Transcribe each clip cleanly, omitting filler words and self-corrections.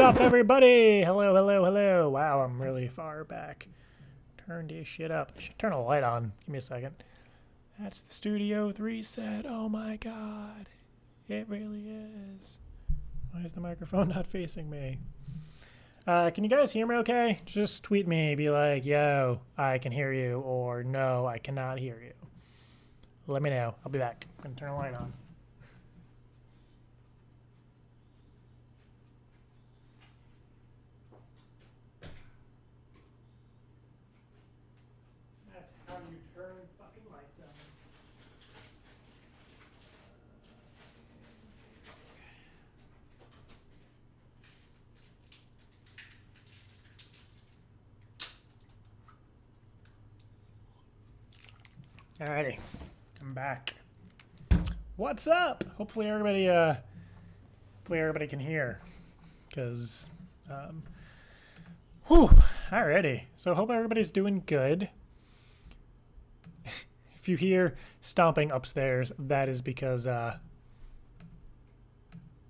up, everybody? Hello, hello, hello. Wow, I'm really far back. Turn this shit up. I should turn a light on. Give me a second. That's the Studio 3 set. Oh my god. It really is. Why is the microphone not facing me? Can you guys hear me okay? Just tweet me. Be like, yo, I can hear you. Or no, I cannot hear you. Let me know. I'll be back. I'm going to turn a light on. How you turn fucking lights on. Alrighty, I'm back. What's up? Hopefully everybody can hear, cause whew, alrighty. So hope everybody's doing good. If you hear stomping upstairs, that is because, yeah,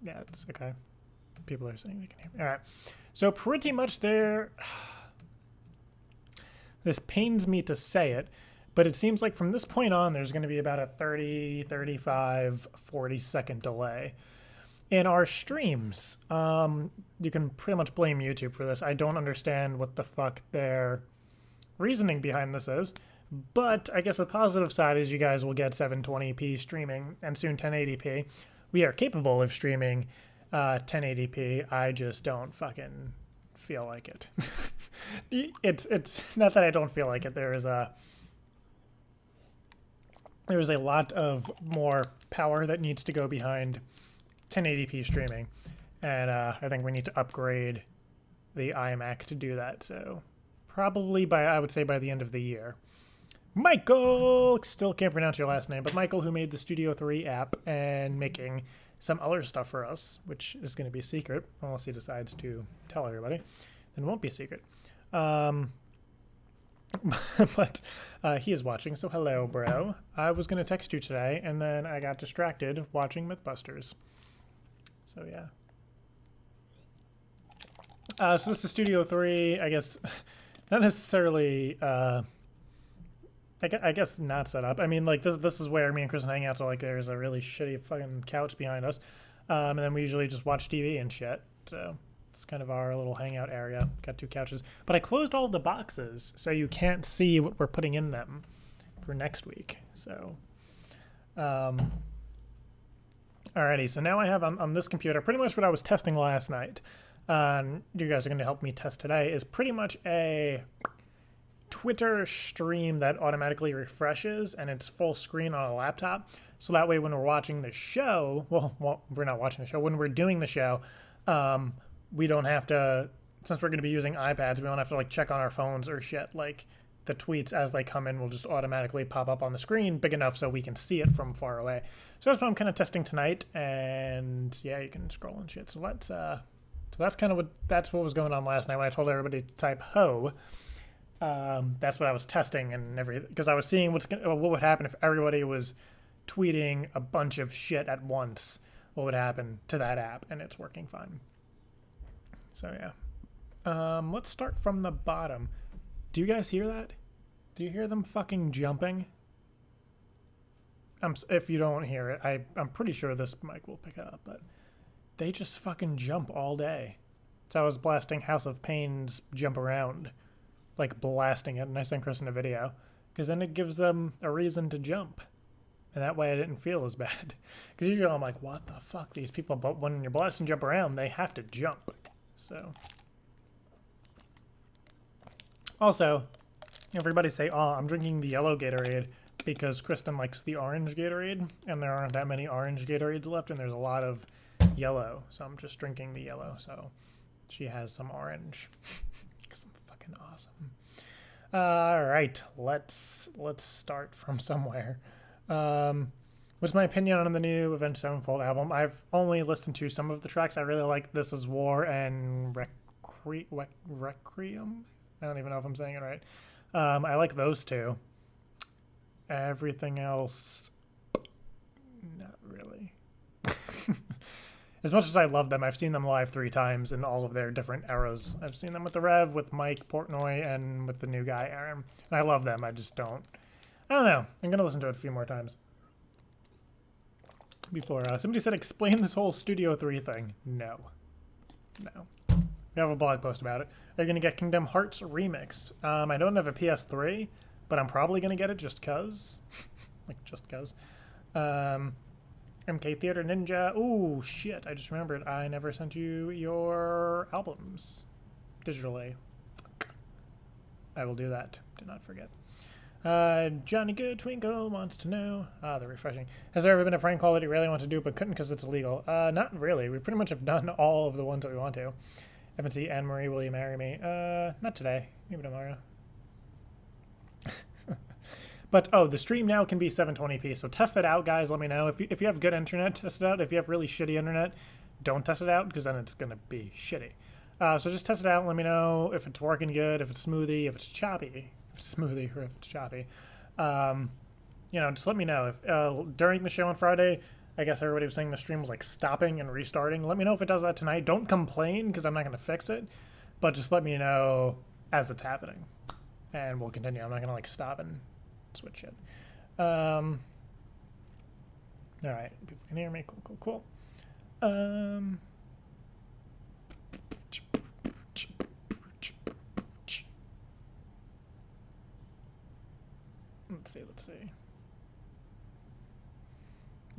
it's okay. People are saying they can hear me. All right. So pretty much there, this pains me to say it, but it seems like from this point on, there's going to be about a 30, 35, 40-second delay in our streams. You can pretty much blame YouTube for this. I don't understand what the fuck their reasoning behind this is. But I guess the positive side is you guys will get 720p streaming and soon 1080p. We are capable of streaming 1080p. I just don't fucking feel like it. It's not that I don't feel like it. There is a lot of more power that needs to go behind 1080p streaming, and I think we need to upgrade the iMac to do that. So probably I would say by the end of the year. Michael! Still can't pronounce your last name, but Michael, who made the Studio 3 app and making some other stuff for us, which is going to be a secret, unless he decides to tell everybody. Then it won't be a secret. But he is watching, so hello, bro. I was going to text you today, and then I got distracted watching Mythbusters. So, yeah. So this is Studio 3, I guess, not necessarily... I guess not set up. I mean, like, this is where me and Kristen hang out, so, like, there's a really shitty fucking couch behind us. And then we usually just watch TV and shit. So it's kind of our little hangout area. Got 2 couches. But I closed all the boxes, so you can't see what we're putting in them for next week. So, alrighty. So now I have on this computer pretty much what I was testing last night. You guys are going to help me test today is pretty much a Twitter stream that automatically refreshes and it's full screen on a laptop. So that way when we're watching the show, well, we're not watching the show, when we're doing the show, we don't have to, since we're going to be using iPads, we don't have to like check on our phones or shit. Like the tweets as they come in will just automatically pop up on the screen big enough so we can see it from far away. So that's what I'm kind of testing tonight. And yeah, you can scroll and shit. So let's, so that's kind of that's what was going on last night when I told everybody to type ho. That's what I was testing and everything, because I was seeing what would happen if everybody was tweeting a bunch of shit at once. What would happen to that app? And it's working fine. So yeah, let's start from the bottom. Do you guys hear that? Do you hear them fucking jumping? If you don't hear it, I'm pretty sure this mic will pick it up, but they just fucking jump all day. So I was blasting House of Pain's Jump Around. Like blasting it, and I sent Kristen a video, because then it gives them a reason to jump, and that way I didn't feel as bad. Because usually I'm like, what the fuck, these people, but when you're blasting Jump Around, they have to jump. So also, everybody say, oh, I'm drinking the yellow Gatorade because Kristen likes the orange Gatorade, and there aren't that many orange Gatorades left, and there's a lot of yellow, so I'm just drinking the yellow, so she has some orange. Awesome. All right, let's start from somewhere. What's my opinion on the new Avenged Sevenfold album? I've only listened to some of the tracks. I really like This Is War and Requiem. I don't even know if I'm saying it right. I like those 2. Everything else, not really. as much as I love them, I've seen them live 3 times in all of their different eras. I've seen them with the Rev, with Mike Portnoy, and with the new guy, Aaron. And I love them. I just don't. I don't know. I'm going to listen to it a few more times. Before, somebody said, explain this whole Studio 3 thing. No. No. We have a blog post about it. Are you going to get Kingdom Hearts Remix? I don't have a PS3, but I'm probably going to get it just cuz. Like, just cuz. MK Theater Ninja. Ooh, shit. I just remembered. I never sent you your albums digitally. I will do that. Do not forget. Johnny Good Twinkle wants to know. They're refreshing. Has there ever been a prank call that you really want to do but couldn't because it's illegal? Not really. We pretty much have done all of the ones that we want to. FNC, Anne-Marie, will you marry me? Not today. Maybe tomorrow. But, oh, the stream now can be 720p, so test it out, guys. Let me know. If you have good internet, test it out. If you have really shitty internet, don't test it out, because then it's going to be shitty. So just test it out and let me know if it's working good, if it's smoothie, if it's choppy. If it's smoothie or if it's choppy. You know, just let me know. If during the show on Friday, I guess everybody was saying the stream was, like, stopping and restarting. Let me know if it does that tonight. Don't complain, because I'm not going to fix it. But just let me know as it's happening. And we'll continue. I'm not going to, like, stop and switch it. All right, people can hear me. Cool. Let's see.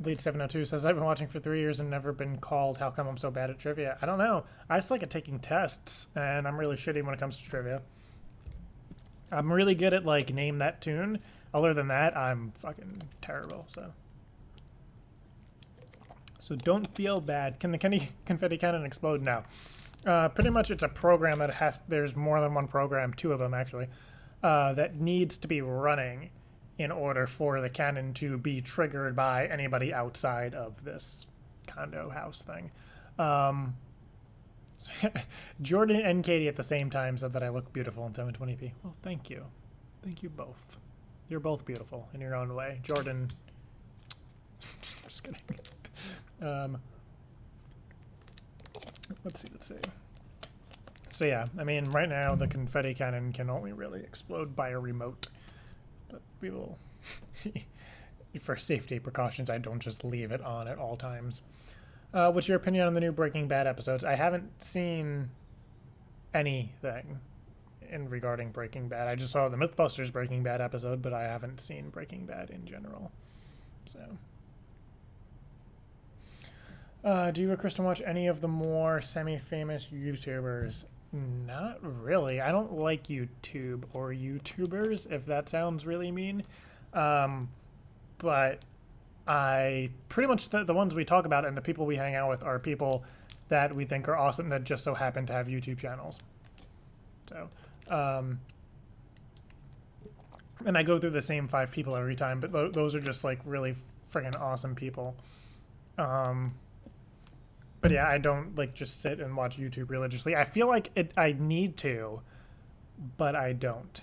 Lead 702 says, I've been watching for 3 years and never been called. How come I'm so bad at trivia? I don't know. I just like at taking tests, and I'm really shitty when it comes to trivia. I'm really good at, like, name that tune. Other than that, I'm fucking terrible, so don't feel bad. Can the confetti cannon explode? No. Pretty much it's a program that there's more than one program, 2 of them actually, that needs to be running in order for the cannon to be triggered by anybody outside of this condo house thing. So Jordan and Katie at the same time said that I look beautiful in 720p. Well, thank you. Thank you both. You're both beautiful in your own way. Jordan. Just kidding. Let's see. So yeah, I mean, right now the confetti cannon can only really explode by a remote. But we will, for safety precautions, I don't just leave it on at all times. What's your opinion on the new Breaking Bad episodes? I haven't seen anything regarding Breaking Bad. I just saw the Mythbusters Breaking Bad episode, but I haven't seen Breaking Bad in general. So, do you or Kristen watch any of the more semi-famous YouTubers? Not really. I don't like YouTube or YouTubers, if that sounds really mean. But I pretty much the ones we talk about and the people we hang out with are people that we think are awesome that just so happen to have YouTube channels. So, and I go through the same 5 people every time, but those are just like really friggin' awesome people. But yeah, I don't like just sit and watch YouTube religiously. I feel like I need to, but I don't.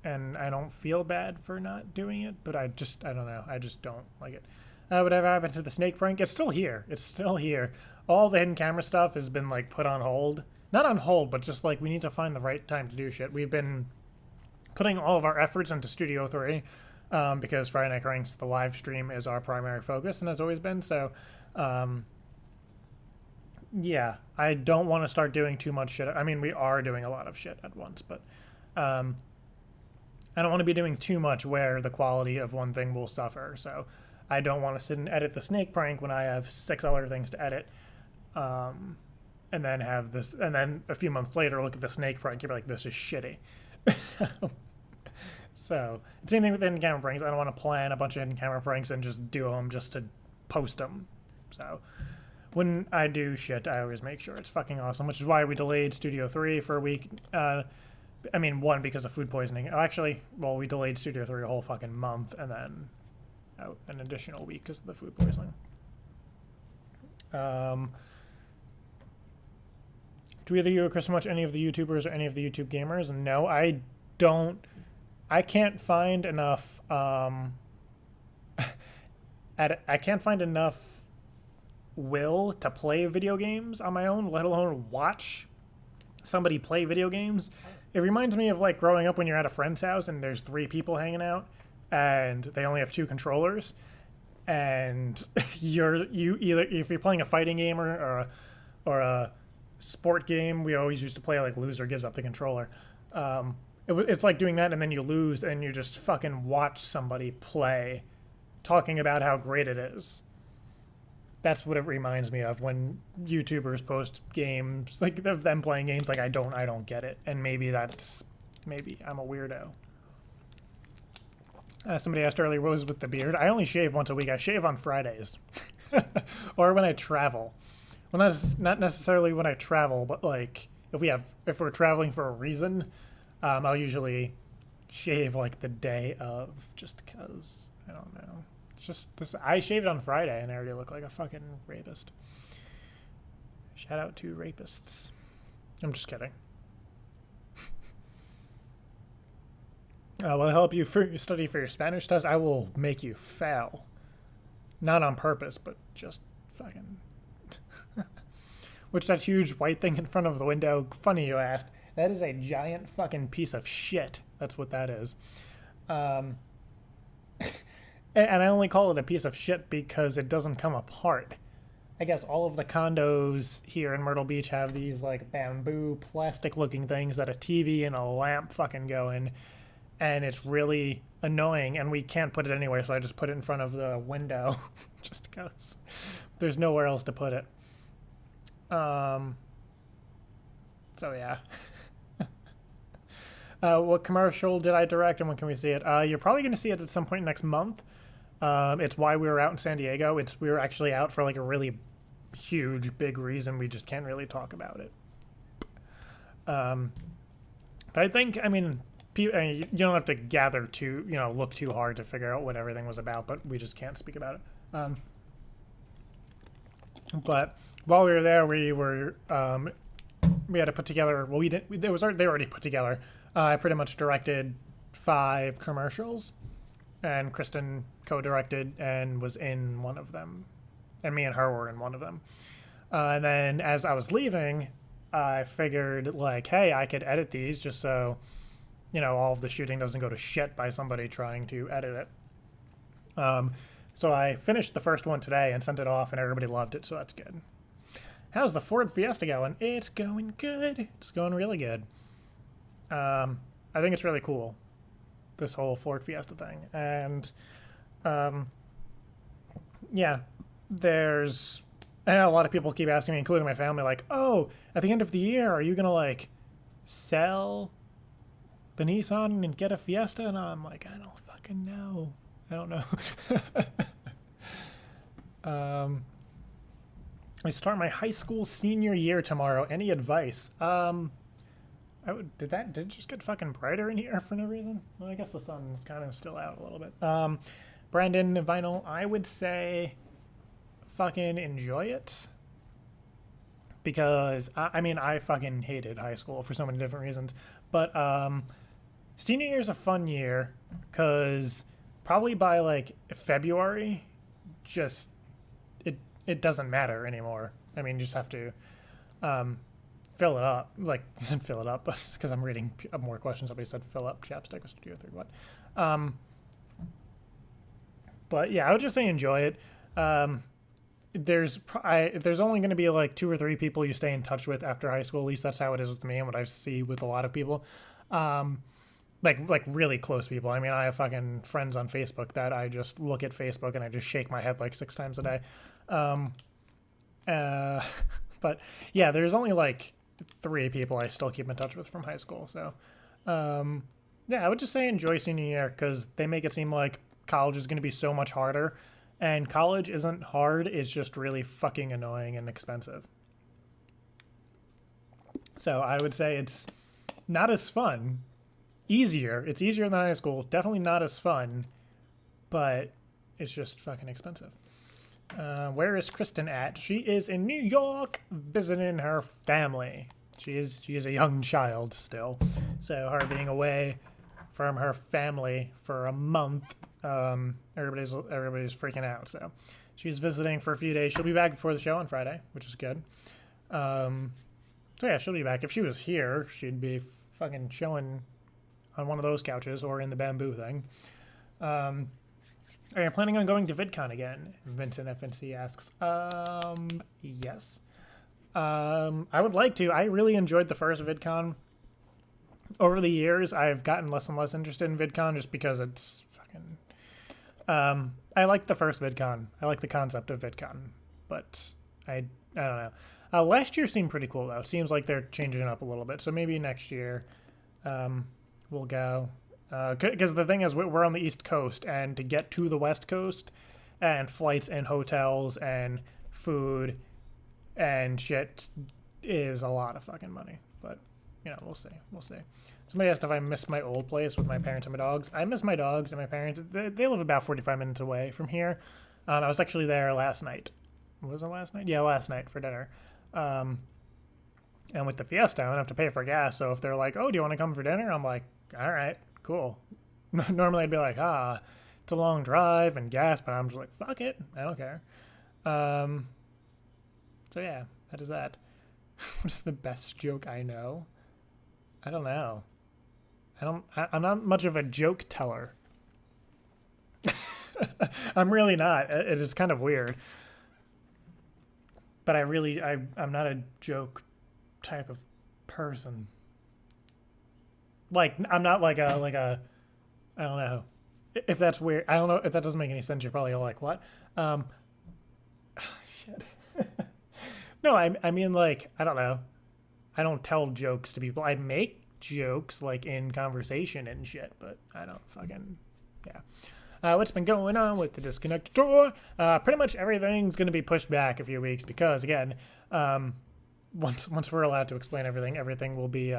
And I don't feel bad for not doing it, but I don't know. I just don't like it. Whatever happened to the snake prank? It's still here. It's still here. All the hidden camera stuff has been like put on hold. Not on hold, but just like we need to find the right time to do shit. We've been putting all of our efforts into Studio 3 because Friday Night Cranks, the live stream, is our primary focus and has always been. So, yeah, I don't want to start doing too much shit. I mean, we are doing a lot of shit at once, but I don't want to be doing too much where the quality of one thing will suffer. So I don't want to sit and edit the snake prank when I have 6 other things to edit. And then have this, and then a few months later, look at the snake prank. You're like, this is shitty. So, same thing with hidden camera pranks. I don't want to plan a bunch of hidden camera pranks and just do them just to post them. So, when I do shit, I always make sure it's fucking awesome, which is why we delayed Studio 3 for a week. I mean, 1, because of food poisoning. Actually, well, we delayed Studio 3 a whole fucking month, and then an additional week because of the food poisoning. Do either you or Chris watch any of the YouTubers or any of the YouTube gamers? No, I don't. I can't find enough. I can't find enough will to play video games on my own, let alone watch somebody play video games. It reminds me of like growing up when you're at a friend's house and there's 3 people hanging out and they only have 2 controllers, and you either, if you're playing a fighting game or a sport game, we always used to play like loser gives up the controller. It's like doing that and then you lose and you just fucking watch somebody play, talking about how great it is. That's what it reminds me of when YouTubers post games, like of them playing games. Like I don't get it, and maybe I'm a weirdo. Somebody asked earlier, what was with the beard? I only shave once a week. I shave on Fridays, or when I travel. Well, not necessarily when I travel, but like if we're traveling for a reason, I'll usually shave like the day of, just because I don't know. Just this, I shaved on Friday and I already look like a fucking rapist. Shout out to rapists. I'm just kidding. Will I help you study for your Spanish test? I will make you fail. Not on purpose, but just fucking... Which, that huge white thing in front of the window? Funny you asked. That is a giant fucking piece of shit. That's what that is. And I only call it a piece of shit because it doesn't come apart. I guess all of the condos here in Myrtle Beach have these like bamboo plastic looking things that a TV and a lamp fucking go in. And it's really annoying, and we can't put it anywhere, so I just put it in front of the window just because there's nowhere else to put it. So yeah. What commercial did I direct and when can we see it? You're probably going to see it at some point next month. It's why we were out in San Diego. We were actually out for like a really huge, big reason. We just can't really talk about it. But I think, I mean, you don't have to look too hard to figure out what everything was about, but we just can't speak about it. But while we were there, we had to put together, well, they were already put together. I pretty much directed 5 commercials, and Kristen co-directed and was in one of them, and me and her were in one of them. And then as I was leaving, I figured, like, hey, I could edit these just so, all of the shooting doesn't go to shit by somebody trying to edit it. So I finished the first one today and sent it off, and everybody loved it, so that's good. How's the Ford Fiesta going? It's going good. It's going really good. I think it's really cool, this whole Ford Fiesta thing. And, yeah, there's a lot of people keep asking me, including my family, like, oh, at the end of the year, are you going to, like, sell the Nissan and get a Fiesta? And I'm like, I don't fucking know. I don't know. I start my high school senior year tomorrow. Any advice? Did it just get fucking brighter in here for no reason? Well, I guess the sun's kind of still out a little bit. Brandon Vinyl, I would say fucking enjoy it. Because, I fucking hated high school for so many different reasons. But senior year is a fun year because probably by, like, February, just, it doesn't matter anymore. I mean, you just have to fill it up. Like, fill it up, because I'm reading more questions. Somebody said fill up chapstick with Studio 3. What? But, yeah, I would just say enjoy it. There's only going to be, like, 2 or 3 people you stay in touch with after high school. At least that's how it is with me and what I see with a lot of people. Like really close people. I mean, I have fucking friends on Facebook that I just look at Facebook and I just shake my head like 6 times a day. But yeah, there's only like 3 people I still keep in touch with from high school. So, yeah, I would just say enjoy senior year because they make it seem like college is going to be so much harder, and college isn't hard. It's just really fucking annoying and expensive. So I would say it's not as fun. It's easier than high school. Definitely not as fun, but it's just fucking expensive. Where is Kristen at? She is in New York visiting her family. She is a young child still, so her being away from her family for a month, everybody's freaking out. So She's visiting for a few days. She'll be back before the show on Friday, which is good. So yeah, she'll be back. If she was here, she'd be fucking chilling on one of those couches or in the bamboo thing. Are you planning on going to VidCon again? Vincent FNC asks. Yes. I would like to. I really enjoyed the first VidCon. Over the years, I've gotten less and less interested in VidCon just because it's fucking... I like the first VidCon. I like the concept of VidCon, but I don't know. Last year seemed pretty cool, though. It seems like they're changing it up a little bit, so maybe next year we'll go. Because the thing is, we're on the East Coast, and to get to the West Coast, and flights and hotels and food and shit is a lot of fucking money. But, you know, we'll see. We'll see. Somebody asked if I missed my old place with my parents and my dogs. I miss my dogs and my parents. They live about 45 minutes away from here. I was actually there last night. Was it last night? Yeah, last night for dinner. And with the Fiesta, I don't have to pay for gas. So if they're like, oh, do you want to come for dinner? I'm like, all right, cool. Normally I'd be like, it's a long drive and gas, but I'm just like, fuck it. I don't care. So yeah, that is that. What's the best joke I know? I don't know. I'm not much of a joke teller. I'm really not. It is kind of weird. But I'm not a joke type of person. Like, I'm not like a, I don't know. If that's weird, I don't know if that doesn't make any sense. You're probably all like, what? Shit. No, I mean, like, I don't know. I don't tell jokes to people. I make jokes, like, in conversation and shit, but I don't fucking, yeah. What's been going on with the Disconnected tour? Pretty much everything's going to be pushed back a few weeks because, again, once we're allowed to explain everything will be,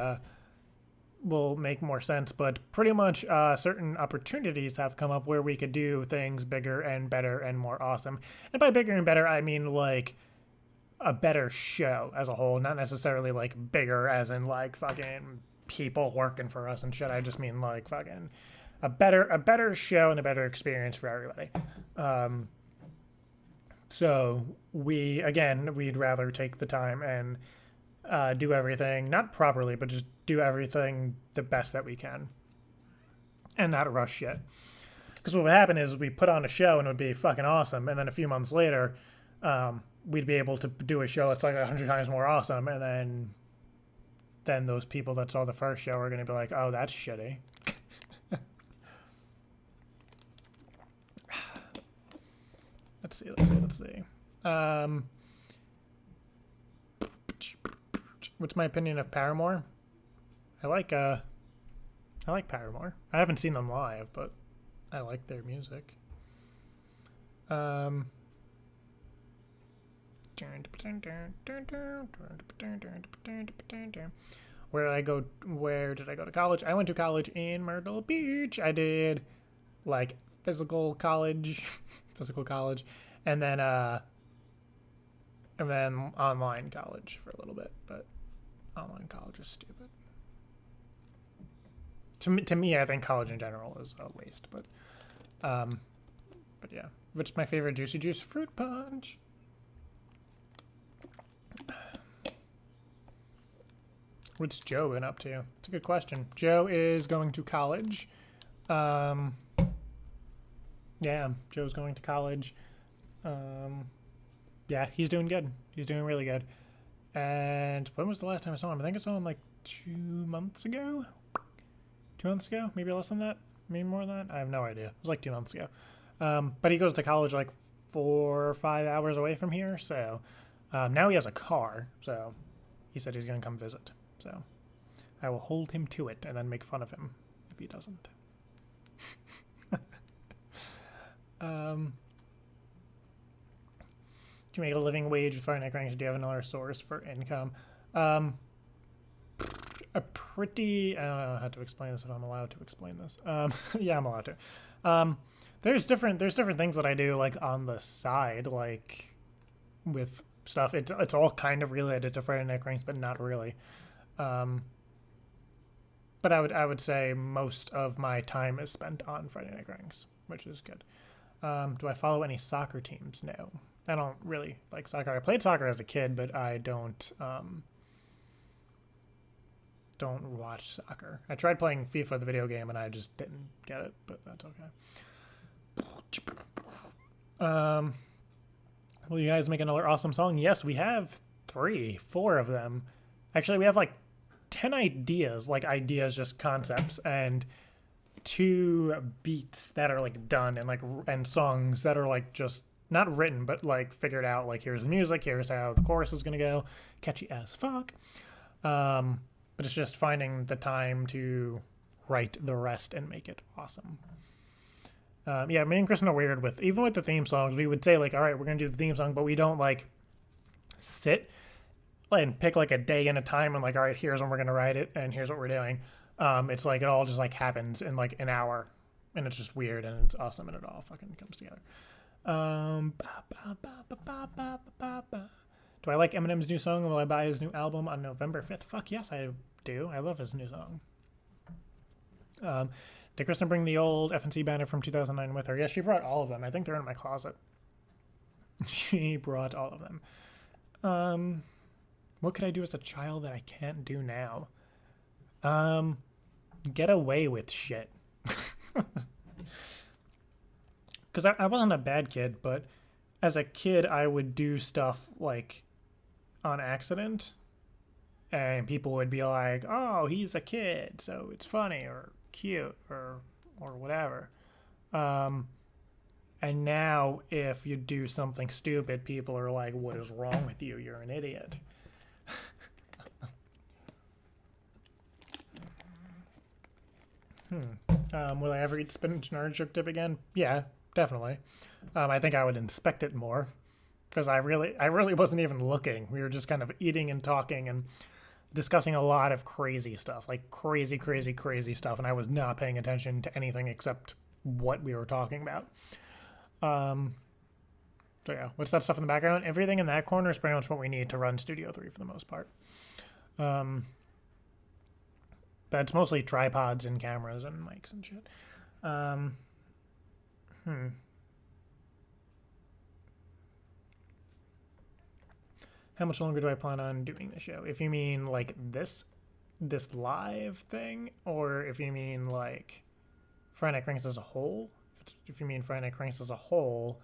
will make more sense. But pretty much certain opportunities have come up where we could do things bigger and better and more awesome. And by bigger and better, I mean, like, a better show as a whole, not necessarily, like, bigger as in, like, fucking people working for us and shit. I just mean, like, fucking... A better show and a better experience for everybody. So we'd rather take the time and do everything, not properly, but just do everything the best that we can and not rush shit. Because what would happen is we put on a show and it would be fucking awesome. And then a few months later, we'd be able to do a show that's like 100 times more awesome. And then those people that saw the first show are going to be like, oh, that's shitty. Let's see. What's my opinion of Paramore? I like Paramore. I haven't seen them live, but I like their music. Where did I go to college? I went to college in Myrtle Beach. I did like physical college, and then online college for a little bit. But online college is stupid. To me, I think college in general is a waste. But yeah. What's my favorite juicy juice? Fruit punch. What's Joe been up to? It's a good question. Joe is going to college. Yeah, Joe's going to college. Yeah, he's doing good. He's doing really good. And when was the last time I saw him? I think I saw him like 2 months ago? 2 months ago? Maybe less than that? Maybe more than that? I have no idea. It was like 2 months ago. But he goes to college like 4 or 5 hours away from here. So now he has a car. So he said he's going to come visit. So I will hold him to it and then make fun of him if he doesn't. To make a living wage with Friday Night Cranks, do you have another source for income? A pretty... I don't know how to explain this if I'm allowed to explain this. Yeah, I'm allowed to. There's different things that I do like on the side, like with stuff. It's all kind of related to Friday Night Cranks, but not really. But I would say most of my time is spent on Friday Night Cranks, which is good. Do I follow any soccer teams? No. I don't really like soccer. I played soccer as a kid, but I don't watch soccer. I tried playing FIFA, the video game, and I just didn't get it, but that's okay. Will you guys make another awesome song? Yes, we have 4 of them. Actually, we have like 10 ideas, just concepts, and 2 beats that are like done, and songs that are like just not written, but like figured out. Like, here's the music, here's how the chorus is gonna go. Catchy as fuck. But it's just finding the time to write the rest and make it awesome. Yeah, me and Kristen are weird with, even with the theme songs, we would say like, all right, we're going to do the theme song, but we don't like sit and pick like a day and a time and like, all right, here's when we're going to write it and here's what we're doing. It's like, it all just like happens in like an hour, and it's just weird and it's awesome and it all fucking comes together. Do I like Eminem's new song? Will I buy his new album on November 5th? Fuck yes, I do. I love his new song. Did Kristen bring the old FNC banner from 2009 with her? Yes, she brought all of them. I think they're in my closet. She brought all of them. What could I do as a child that I can't do now? Get away with shit. Because I wasn't a bad kid, but as a kid, I would do stuff like on accident, and people would be like, oh, he's a kid, so it's funny or cute or whatever. And now if you do something stupid, people are like, what is wrong with you? You're an idiot. Will I ever eat spinach and artichoke dip again? Yeah, definitely. I think I would inspect it more, because I really wasn't even looking. We were just kind of eating and talking and discussing a lot of crazy stuff, like crazy stuff, and I was not paying attention to anything except what we were talking about. So yeah, what's that stuff in the background? Everything in that corner is pretty much what we need to run Studio 3 for the most part. But it's mostly tripods and cameras and mics and shit. How much longer do I plan on doing the show? If you mean like this live thing, or if you mean like Friday Night Cranks as a whole. If you mean Friday Night Cranks as a whole,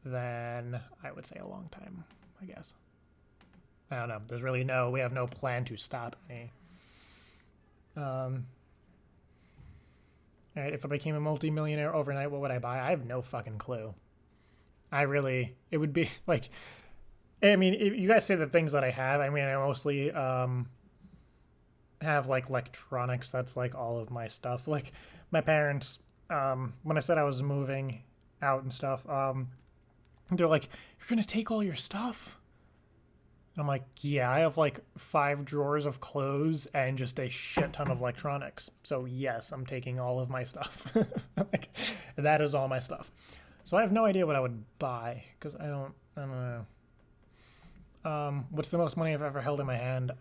then I would say a long time, I guess. I don't know. We have no plan to stop any. Alright, if I became a multi-millionaire overnight, what would I buy? I have no fucking clue. It would be like, I mean, if you guys say the things that I have, I mean, I mostly have like electronics. That's like all of my stuff. Like my parents, when I said I was moving out and stuff, they're like, you're gonna take all your stuff? And I'm like, yeah, I have like 5 drawers of clothes and just a shit ton of electronics. So yes, I'm taking all of my stuff. Like, that is all my stuff. So I have no idea what I would buy, because I don't know. What's the most money I've ever held in my hand?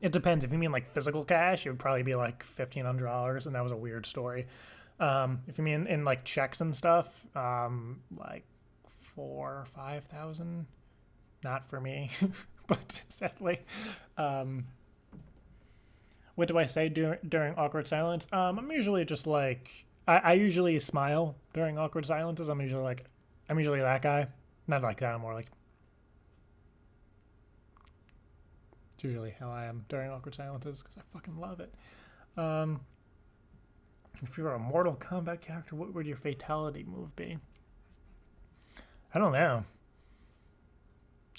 It depends. If you mean like physical cash, it would probably be like $1,500, and that was a weird story. If you mean in like checks and stuff, like 4,000 or 5,000. Not for me, but sadly. What do I say during awkward silence? I'm usually just like, I usually smile during awkward silences. I'm usually that guy. Not like that, I'm more like, it's usually how I am during awkward silences, because I fucking love it. If you were a Mortal Kombat character, what would your fatality move be? I don't know.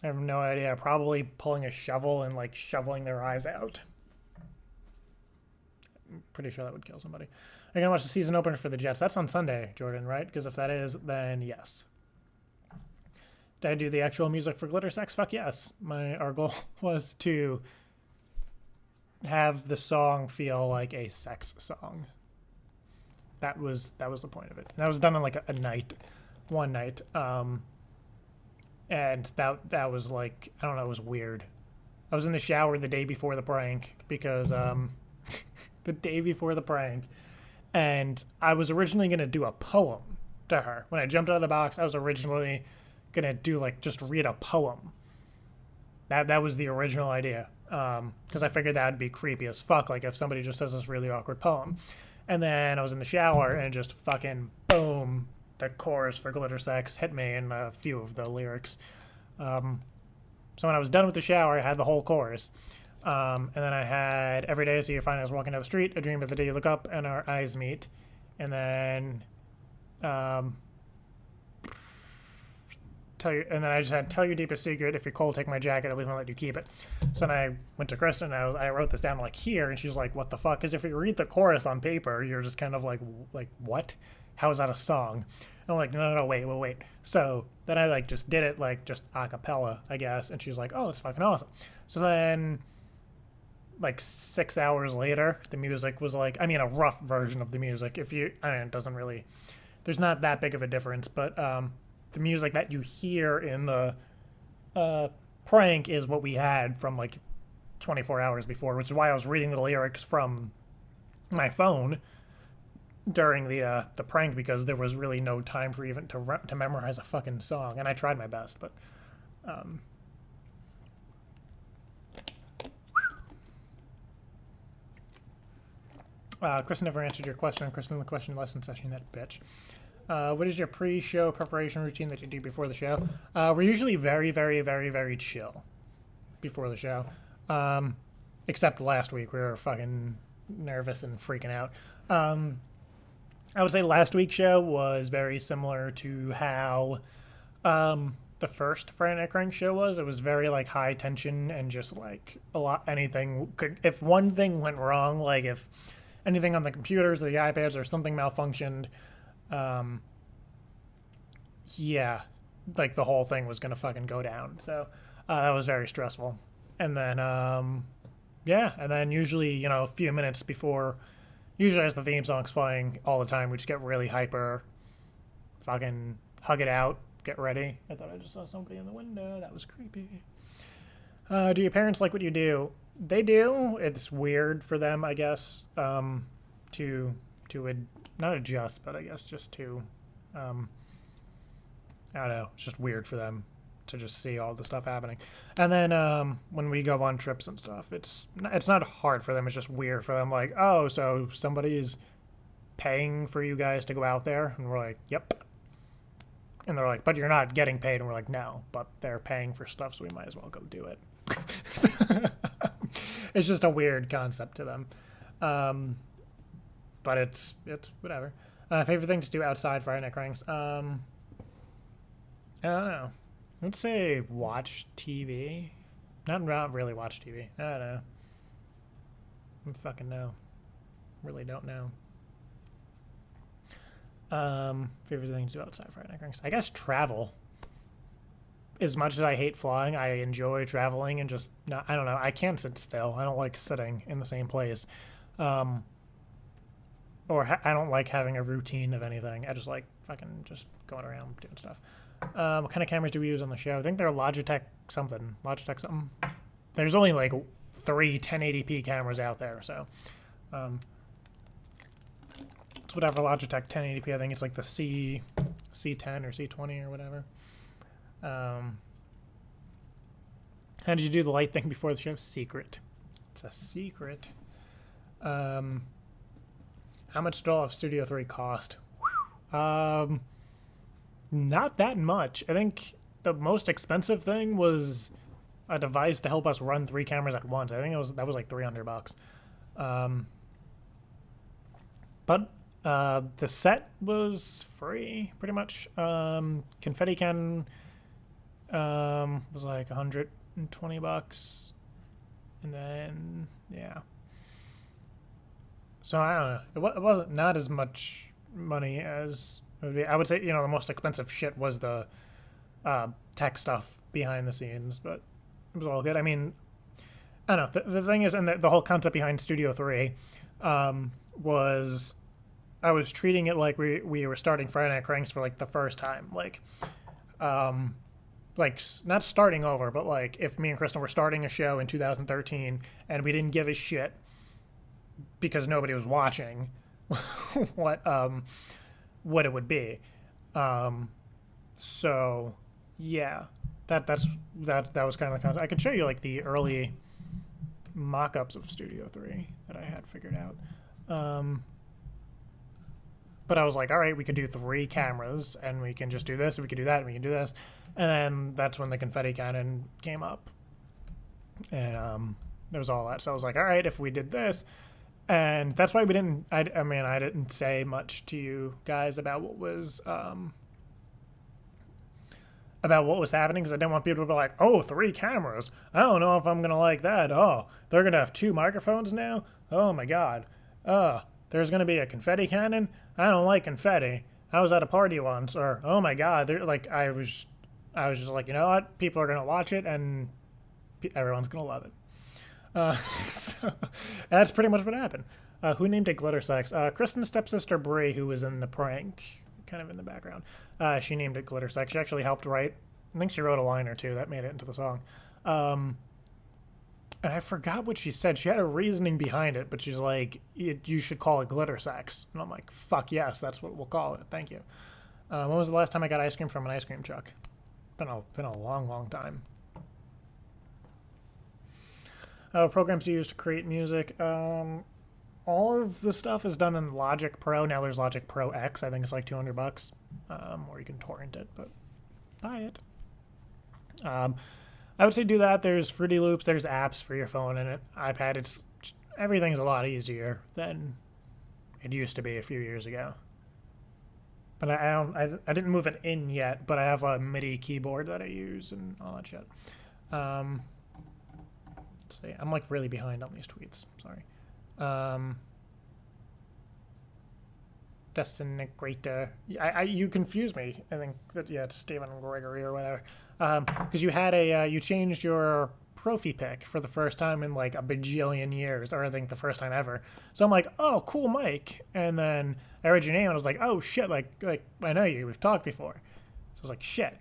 I have no idea. Probably pulling a shovel and like shoveling their eyes out. I'm pretty sure that would kill somebody. I'm gonna watch the season opener for the Jets. That's on Sunday, Jordan, right? Because if that is, then yes. Did I do the actual music for Glitter Sex? Fuck yes. Our goal was to have the song feel like a sex song. That was the point of it. And that was done on like one night. And that was like, I don't know, it was weird. I was in the shower the day before the prank, because the day before the prank, And I was originally going to do a poem to her. When I jumped out of the box, I was originally going to do, like, just read a poem. That was the original idea. Because I figured that would be creepy as fuck, like, if somebody just says this really awkward poem. And then I was in the shower and just fucking boom, the chorus for Glitter Sex hit me in a few of the lyrics. So when I was done with the shower, I had the whole chorus. And then I had every day, so you find I was walking down the street, a dream of the day you look up and our eyes meet. And then I just had tell your deepest secret. If you're cold, take my jacket. I'll even let you keep it. So then I went to Kristen and I wrote this down like here, and she's like, "What the fuck?" Because if you read the chorus on paper, you're just kind of like what? How is that a song? And I'm like, no, wait. So then I like just did it like just a cappella, I guess. And she's like, "Oh, that's fucking awesome." So then, like 6 hours later, the music was like, I mean, a rough version of the music. It doesn't really, there's not that big of a difference, but the music that you hear in the prank is what we had from like 24 hours before, which is why I was reading the lyrics from my phone during the prank, because there was really no time for even to memorize a fucking song, and I tried my best, but Kristen never answered your question. Kristen, in the question lesson session, that bitch. What is your pre-show preparation routine that you do before the show? We're usually very, very, very, very chill before the show. Except last week, we were fucking nervous and freaking out. I would say last week's show was very similar to how the first Friday Night Cranks show was. It was very like high tension and just like if one thing went wrong, like if anything on the computers or the iPads or something malfunctioned, yeah, like the whole thing was gonna fucking go down. So that was very stressful. And then and then usually, a few minutes before, usually as the theme song's playing all the time, we just get really hyper, fucking hug it out, get ready. I thought I just saw somebody in the window. That was creepy. Do your parents like what you do? They do. It's weird for them, I guess, to not adjust, but I guess just to, I don't know, it's just weird for them to just see all the stuff happening. And then when we go on trips and stuff, it's not hard for them, it's just weird for them, like, oh, so somebody's paying for you guys to go out there? And we're like, yep. And they're like, but you're not getting paid. And we're like, no, but they're paying for stuff, so we might as well go do it. It's just a weird concept to them. But it's whatever. Favorite thing to do outside Friday Night Cranks? I don't know. I would say watch TV. Not really watch TV. I don't know. I don't fucking know. Really don't know. Favorite thing to do outside Friday Night Cranks? I guess travel. As much as I hate flying, I enjoy traveling and just I don't know. I can't sit still. I don't like sitting in the same place. Or I don't like having a routine of anything. I just like fucking just going around doing stuff. What kind of cameras do we use on the show? I think they're Logitech something. There's only like 3 1080p cameras out there, so it's whatever Logitech 1080p. I think it's like the C10 or C20 or whatever. How did you do the light thing before the show? Secret. It's a secret. How much did all of Studio 3 cost? Not that much. I think the most expensive thing was a device to help us run 3 cameras at once. I think that was like $300. But the set was free, pretty much. Confetti can was like $120, and then yeah. So I don't know. It wasn't not as much money as it would be. I would say the most expensive shit was the tech stuff behind the scenes, but it was all good. I mean, I don't know. The thing is, and the whole concept behind Studio 3 was I was treating it like we were starting Friday Night Cranks for like the first time, like not starting over, but like if me and Kristen were starting a show in 2013 and we didn't give a shit because nobody was watching, what what it would be. So yeah, that was kind of the concept. I could show you like the early mock-ups of Studio 3 that I had figured out. But I was like, all right, we could do 3 cameras, and we can just do this, and we can do that, and we can do this. And then that's when the confetti cannon came up. And there was all that. So I was like, all right, if we did this, and that's why we didn't, I didn't say much to you guys about what was happening, because I didn't want people to be like, oh, 3 cameras. I don't know if I'm going to like that. Oh, they're going to have 2 microphones now? Oh my God. There's going to be a confetti cannon? I don't like confetti. I was at a party once, or, oh my God, they're like, I was just like, you know what? People are going to watch it, and everyone's going to love it. So that's pretty much what happened. Who named it Glitter Sex? Kristen's stepsister Brie, who was in the prank, kind of in the background. She named it Glitter Sex. She actually helped write. I think she wrote a line or 2 that made it into the song. And I forgot what she said. She had a reasoning behind it, but she's like, you should call it Glitter Sex. And I'm like, fuck yes, that's what we'll call it. Thank you. When was the last time I got ice cream from an ice cream truck? Been a long, long time. Programs to use to create music. All of the stuff is done in Logic Pro. Now there's Logic Pro X. I think it's like $200. Or you can torrent it, but buy it. I would say do that. There's Fruity Loops. There's apps for your phone and iPad. Everything's a lot easier than it used to be a few years ago. But I didn't move it in yet, but I have a MIDI keyboard that I use and all that shit. Let's see. I'm like really behind on these tweets. Sorry. Disintegrator. You confuse me. I think that, yeah, it's Stephen Gregory or whatever. Because you had you changed your Profi pick for the first time in like a bajillion years, or I think the first time ever. So I'm like, oh, cool mic. And then I read your name and I was like, oh shit, like I know you. We've talked before. So I was like, shit.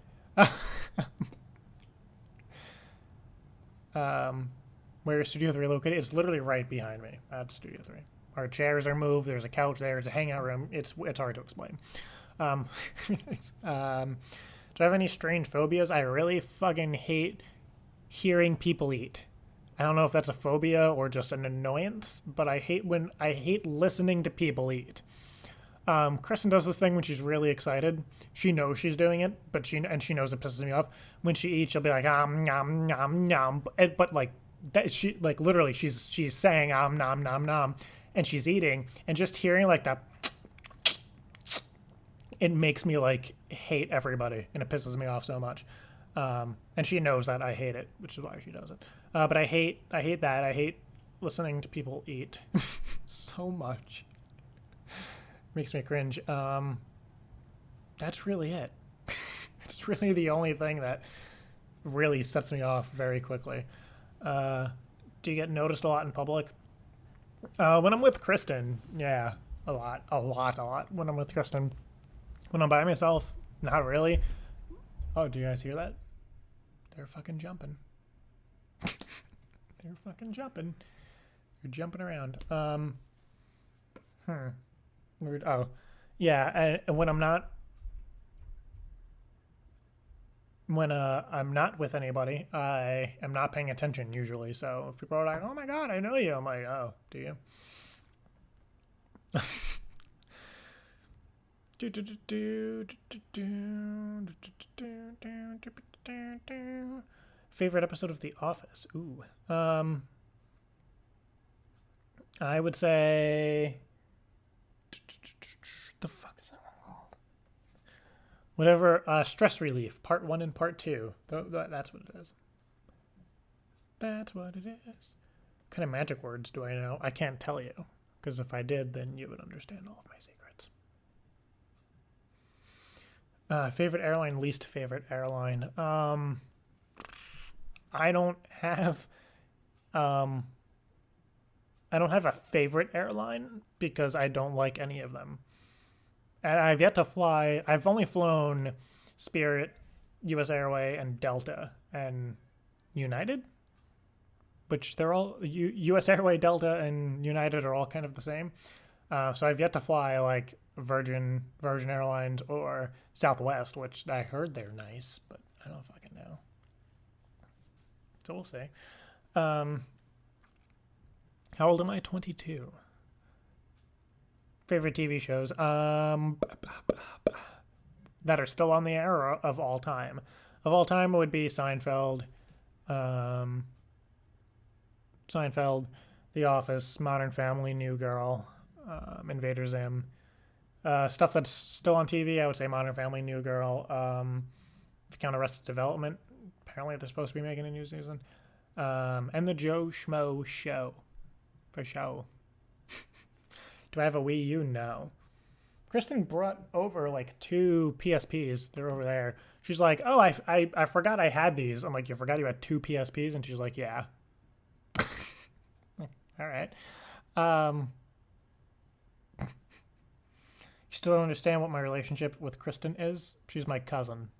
Where is Studio 3 located? It's literally right behind me. That's Studio 3. Our chairs are moved. There's a couch there. It's a hangout room. It's hard to explain. Do I have any strange phobias? I really fucking hate hearing people eat. I don't know if that's a phobia or just an annoyance, but I hate listening to people eat. Kristen does this thing when she's really excited. She knows she's doing it, but she knows it pisses me off. When she eats, she'll be like nom nom nom, but like that, she like literally she's saying nom nom nom, and she's eating, and just hearing like that, it makes me like hate everybody, and it pisses me off so much. And she knows that I hate it, which is why she does it. But I hate that. I hate listening to people eat so much. Makes me cringe. That's really it. It's really the only thing that really sets me off very quickly. Do you get noticed a lot in public? When I'm with Kristen, yeah, a lot. When I'm with Kristen. When I'm by myself, not really. Oh, do you guys hear that? They're fucking jumping. They're fucking jumping. You're jumping around. Weird. Oh, yeah. And when I'm not with anybody, I am not paying attention usually. So if people are like, "Oh my God, I know you," I'm like, "Oh, do you?" Favorite episode of The Office? Ooh. I would say, the fuck is that one called? Whatever. Stress Relief, Part 1 and Part 2. That's what it is. That's what it is. What kind of magic words do I know? I can't tell you, because if I did, then you would understand all of my secrets. Favorite airline, least favorite airline. I don't have a favorite airline because I don't like any of them. And I've yet to fly. I've only flown Spirit, US Airway, and Delta, and United, which they're all US Airway, Delta, and United are all kind of the same. So I've yet to fly like Virgin Airlines or Southwest, which I heard they're nice, but I don't fucking know. So we'll see. How old am I? 22. Favorite TV shows? That are still on the air of all time. Of all time would be Seinfeld, The Office, Modern Family, New Girl, Invader Zim. Stuff that's still on TV, I would say Modern Family, New Girl. If you count Arrested Development, apparently they're supposed to be making a new season. And the Joe Schmo Show. For show. Do I have a Wii U? No. Kristen brought over like 2 PSPs. They're over there. She's like, oh, I forgot I had these. I'm like, you forgot you had 2 PSPs? And she's like, yeah. All right. You still don't understand what my relationship with Kristen is? She's my cousin.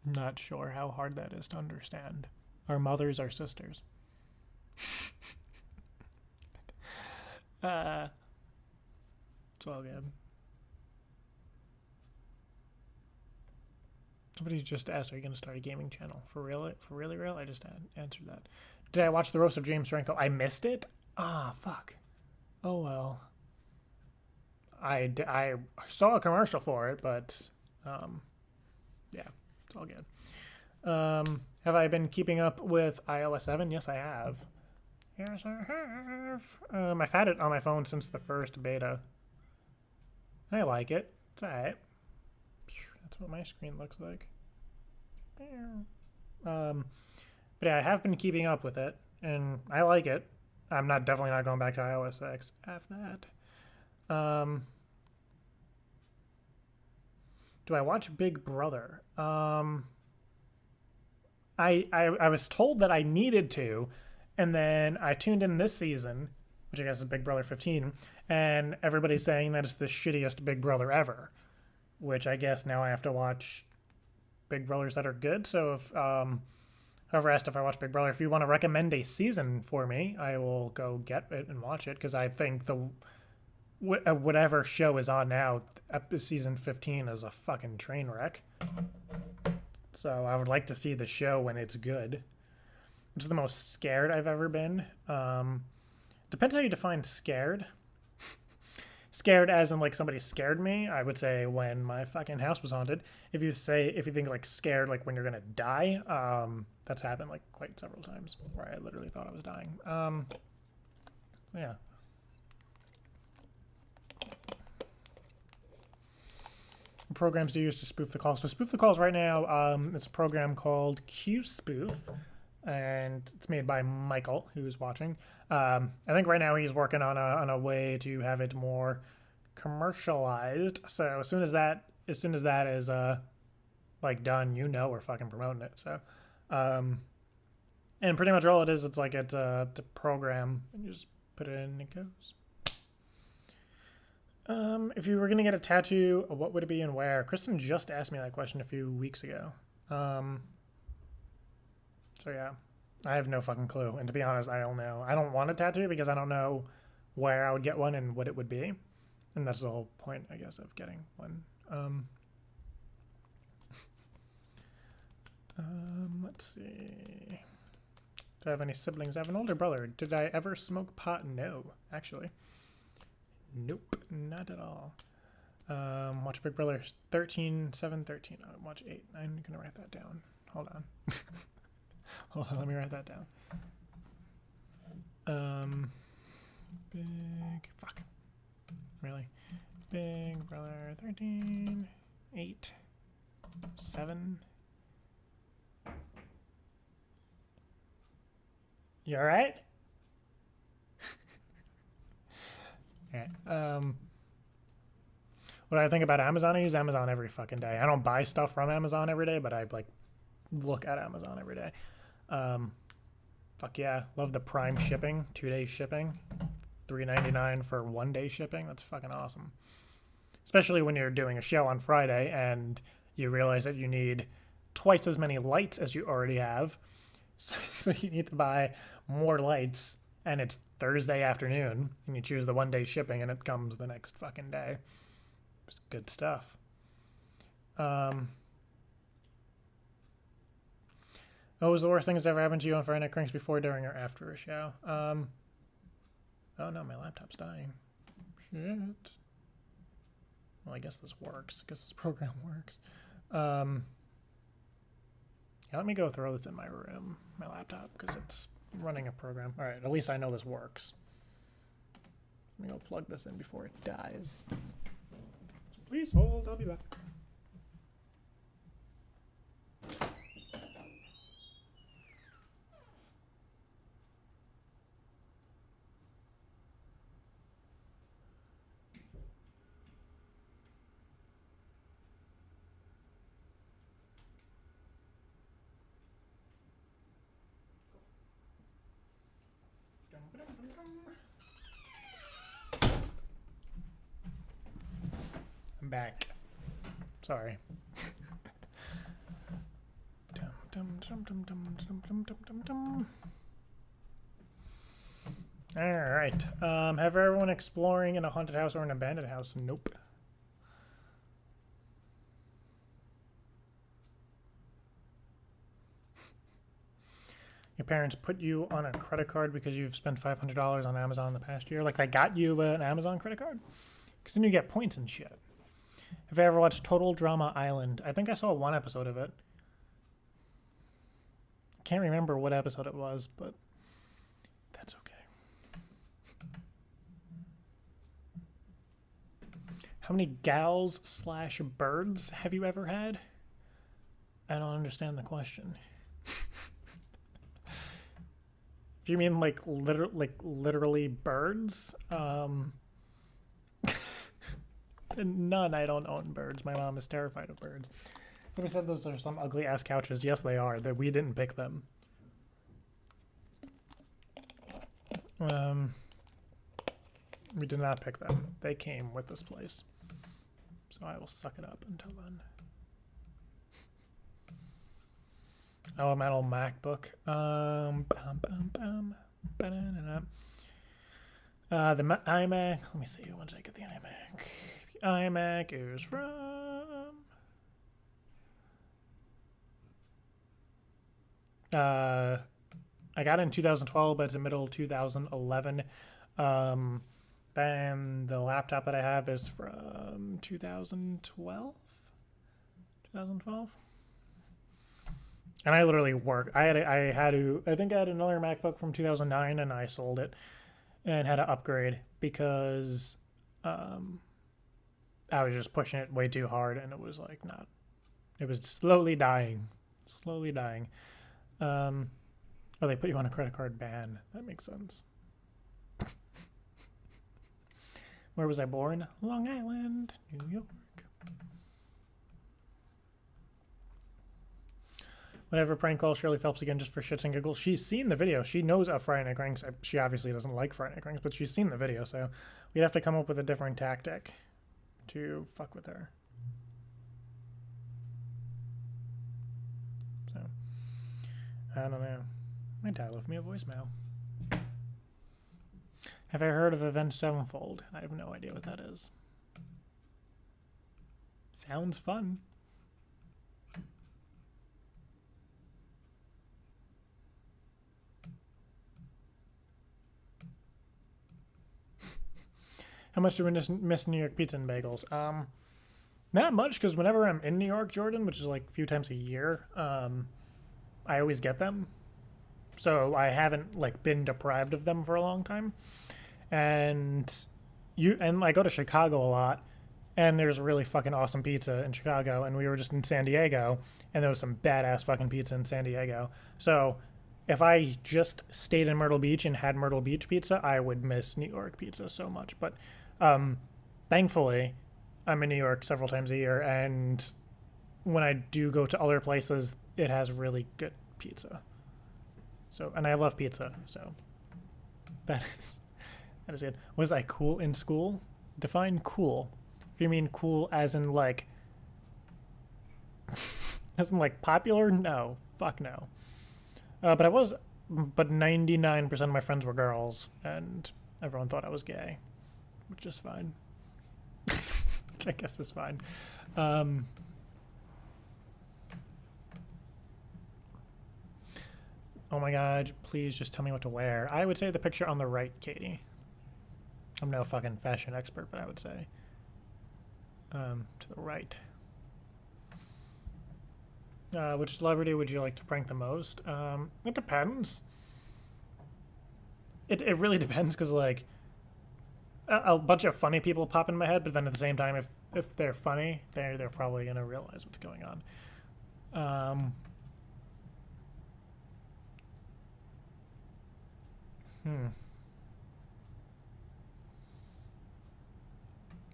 Not sure how hard that is to understand. Our mothers are sisters. It's all good. Somebody just asked, are you going to start a gaming channel? For real? For really real? I just answered that. Did I watch the roast of James Franco? I missed it? Ah, fuck. Oh, well. I saw a commercial for it, but, yeah, it's all good. Have I been keeping up with iOS 7? Yes, I have. Yes, I have. I've had it on my phone since the first beta. I like it. It's alright. That's what my screen looks like. But yeah, I have been keeping up with it, and I like it. I'm definitely not going back to iOS 6 after that. Do I watch Big Brother? I was told that I needed to, and then I tuned in this season, which I guess is Big Brother 15, and everybody's saying that it's the shittiest Big Brother ever, which I guess now I have to watch Big Brothers that are good. So if whoever asked if I watch Big Brother, if you want to recommend a season for me, I will go get it and watch it, because I think whatever show is on now, season 15 is a fucking train wreck. So I would like to see the show when it's good. Which is the most scared I've ever been. Depends how you define scared. Scared as in like somebody scared me, I would say when my fucking house was haunted. If you think like scared like when you're gonna die, that's happened like quite several times where I literally thought I was dying. Yeah. What programs do you use to spoof the calls? To spoof the calls right now, it's a program called QSpoof, and it's made by Michael, who's watching. I think right now he's working on a way to have it more commercialized. So as soon as that is like done, we're fucking promoting it. So, and pretty much all it is, it's like it's a program, and you just put it in and it goes. If you were gonna get a tattoo, what would it be and where? Kristen just asked me that question a few weeks ago. So yeah, I have no fucking clue. And to be honest, I don't know. I don't want a tattoo because I don't know where I would get one and what it would be. And that's the whole point, I guess, of getting one. Let's see. Do I have any siblings? I have an older brother. Did I ever smoke pot? No, actually. Nope, not at all. Watch Big Brother 13, 7, 13. Watch 8. I'm gonna write that down. Hold on. Hold on, let me write that down. Big Brother 13, 8, 7. You alright? Alright. What do I think about Amazon? I use Amazon every fucking day. I don't buy stuff from Amazon every day, but I like look at Amazon every day. Fuck yeah. Love the Prime shipping, 2-day shipping, $3.99 for 1-day shipping. That's fucking awesome. Especially when you're doing a show on Friday and you realize that you need twice as many lights as you already have. So you need to buy more lights and it's Thursday afternoon, and you choose the 1-day shipping, and it comes the next fucking day. It's good stuff. What was the worst thing that's ever happened to you on Friday Night Cranks before, during, or after a show? Oh no, my laptop's dying. Shit. Well, I guess this works. I guess this program works. Yeah, let me go throw this in my room, my laptop, because it's running a program. All right, at least I know this works. Let me go plug this in before it dies. So please hold, I'll be back. I'm back. Sorry. Alright. Have everyone exploring in a haunted house or an abandoned house? Nope. Your parents put you on a credit card because you've spent $500 on Amazon in the past year? Like, they got you an Amazon credit card? Because then you get points and shit. Have you ever watched Total Drama Island? I think I saw one episode of it. Can't remember what episode it was, but that's okay. How many gals/birds have you ever had? I don't understand the question. If you mean like literally birds, none. I don't own birds. My mom is terrified of birds. Somebody said those are some ugly ass couches. Yes, they are. That we didn't pick them. We did not pick them. They came with this place. So I will suck it up until then. Oh, a metal MacBook. The iMac. Let me see. When did I get the iMac? The iMac is from. I got it in 2012, but it's in middle 2011. Then the laptop that I have is from 2012. 2012. And I literally work. I think I had another MacBook from 2009, and I sold it and had to upgrade because I was just pushing it way too hard, and it was like not. It was slowly dying, Oh, they put you on a credit card ban. That makes sense. Where was I born? Long Island, New York. Whatever, prank call Shirley Phelps again just for shits and giggles. She's seen the video. She knows of Friday Night Cranks. She obviously doesn't like Friday Night Cranks, but she's seen the video, so we'd have to come up with a different tactic to fuck with her. So, I don't know. My dad left me a voicemail. Have I heard of Avenged Sevenfold? I have no idea what that is. Sounds fun. How much do we miss New York pizza and bagels? Not much, because whenever I'm in New York, Jordan, which is like a few times a year, I always get them. So I haven't like been deprived of them for a long time. And I go to Chicago a lot, and there's really fucking awesome pizza in Chicago. And we were just in San Diego, and there was some badass fucking pizza in San Diego. So if I just stayed in Myrtle Beach and had Myrtle Beach pizza, I would miss New York pizza so much. But thankfully, I'm in New York several times a year, and when I do go to other places, it has really good pizza. So, and I love pizza, so that is good. Was I cool in school? Define cool. If you mean cool as in like popular? No. Fuck no. But I was but 99% of my friends were girls, and everyone thought I was gay, which is fine. Which I guess is fine. Oh my god, please just tell me what to wear. I would say the picture on the right, Katie. I'm no fucking fashion expert, but I would say to the right. Which celebrity would you like to prank the most? It depends. It really depends, because like a bunch of funny people pop in my head, but then at the same time, if they're funny, they're probably gonna realize what's going on.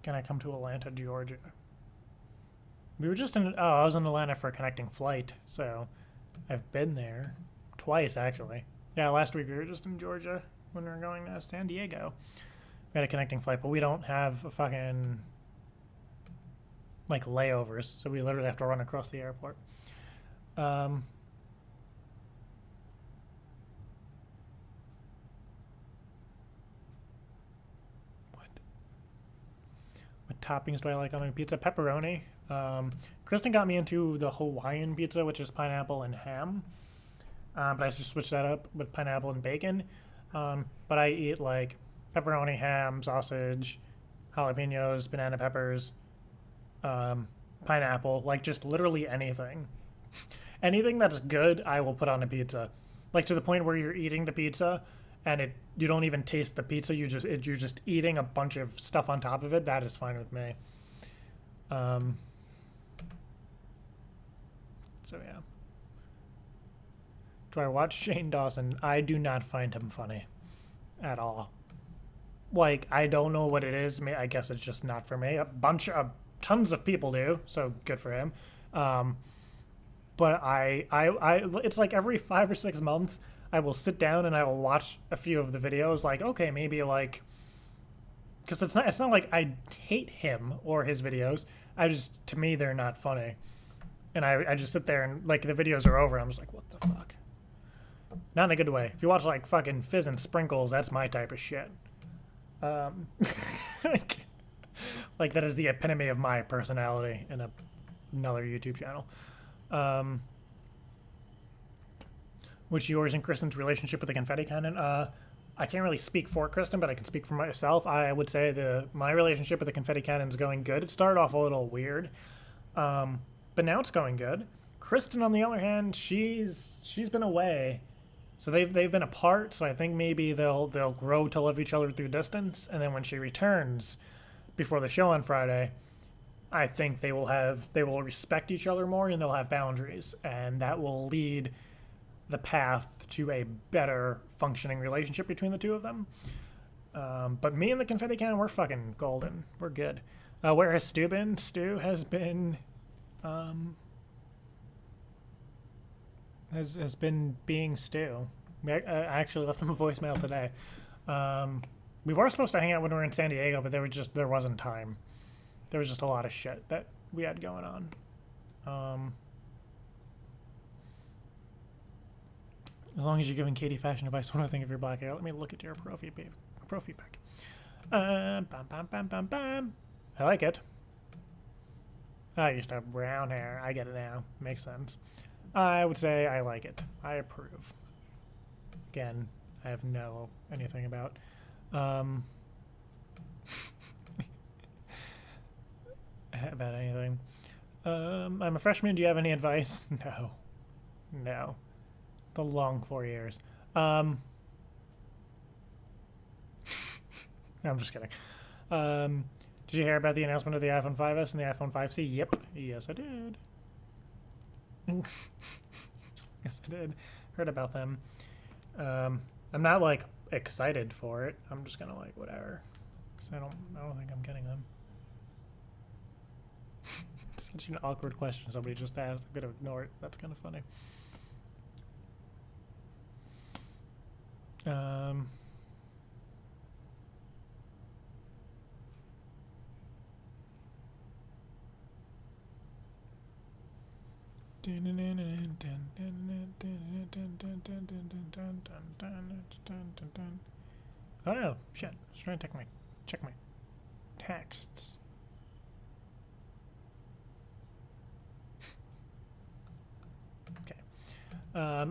Can I come to Atlanta, Georgia? We were just in. Oh, I was in Atlanta for a connecting flight, so I've been there twice actually. Yeah, last week we were just in Georgia when we were going to San Diego. We had a connecting flight, but we don't have a fucking like layovers, so we literally have to run across the airport. What toppings do I like on my pizza? Pepperoni. Kristen got me into the Hawaiian pizza, which is pineapple and ham. But I just switched that up with pineapple and bacon. But I eat like pepperoni, ham, sausage, jalapenos, banana peppers, pineapple, like just literally anything. Anything that's good, I will put on a pizza. Like to the point where you're eating the pizza and you don't even taste the pizza. You're just eating a bunch of stuff on top of it. That is fine with me. So yeah. Do I watch Shane Dawson? I do not find him funny at all. Like, I don't know what it is. I guess it's just not for me. Tons of people do, so good for him. But it's like every 5 or 6 months, I will sit down and I will watch a few of the videos. Like, okay, maybe like, because it's not like I hate him or his videos. To me, they're not funny. And I just sit there and like the videos are over and I'm just like, what the fuck? Not in a good way. If you watch like fucking Fizz and Sprinkles, that's my type of shit. Like that is the epitome of my personality in another YouTube channel. Which yours and Kristen's relationship with the confetti cannon? I can't really speak for Kristen, but I can speak for myself. I would say my relationship with the confetti cannon is going good. It started off a little weird, but now it's going good. Kristen, on the other hand, she's been away, so they've been apart. So I think maybe they'll grow to love each other through distance, and then when she returns before the show on Friday, I think they will respect each other more and they'll have boundaries, and that will lead the path to a better functioning relationship between the two of them. But me and the confetti cannon, we're fucking golden. We're good. Where has Stu been? Stu has been has been being Stu. I actually left him a voicemail today. We were supposed to hang out when we were in San Diego, but there wasn't time. There was just a lot of shit that we had going on. As long as you're giving Katie fashion advice, what do I think of your black hair? Let me look at your profile pic. Bam, bam, bam, bam, bam. I like it. I used to have brown hair. I get it now. Makes sense. I would say I like it. I approve. Again, I have anything about. About anything. I'm a freshman. Do you have any advice? No. The long 4 years. I'm just kidding. Did you hear about the announcement of the iPhone 5S and the iPhone 5C? Yep. Yes, I did. Yes, I did. Heard about them. I'm not like excited for it. I'm just gonna like whatever, because I don't think I'm getting them. It's such an awkward question somebody just asked. I'm gonna ignore it. That's kind of funny. Oh no, shit. I was trying to check my texts. Okay.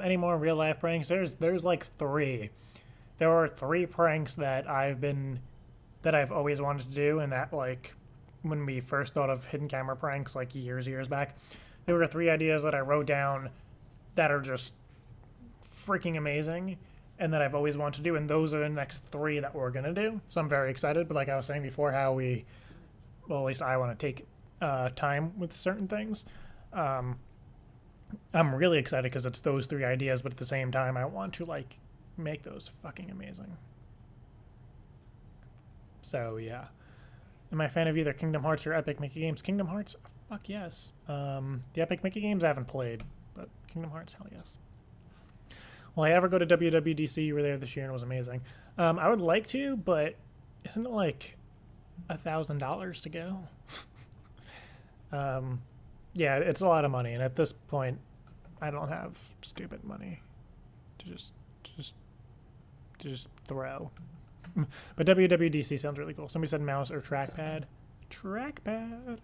Any more real life pranks? There's like 3. There are 3 pranks that I've always wanted to do, and that, like, when we first thought of hidden camera pranks, like years back, there were 3 ideas that I wrote down that are just freaking amazing and that I've always wanted to do, and those are the next 3 that we're gonna do. So I'm very excited. But like I was saying before, well, at least I want to take time with certain things. I'm really excited because it's those 3 ideas, but at the same time, I want to like make those fucking amazing. So yeah. Am I a fan of either Kingdom Hearts or Epic Mickey games? Kingdom Hearts? Fuck yes. The Epic Mickey games I haven't played, but Kingdom Hearts, hell yes. Will I ever go to WWDC? You were there this year and it was amazing. I would like to, but isn't it like $1,000 to go? Yeah, it's a lot of money, and at this point, I don't have stupid money to just throw. But WWDC sounds really cool. Somebody said mouse or trackpad. Trackpad.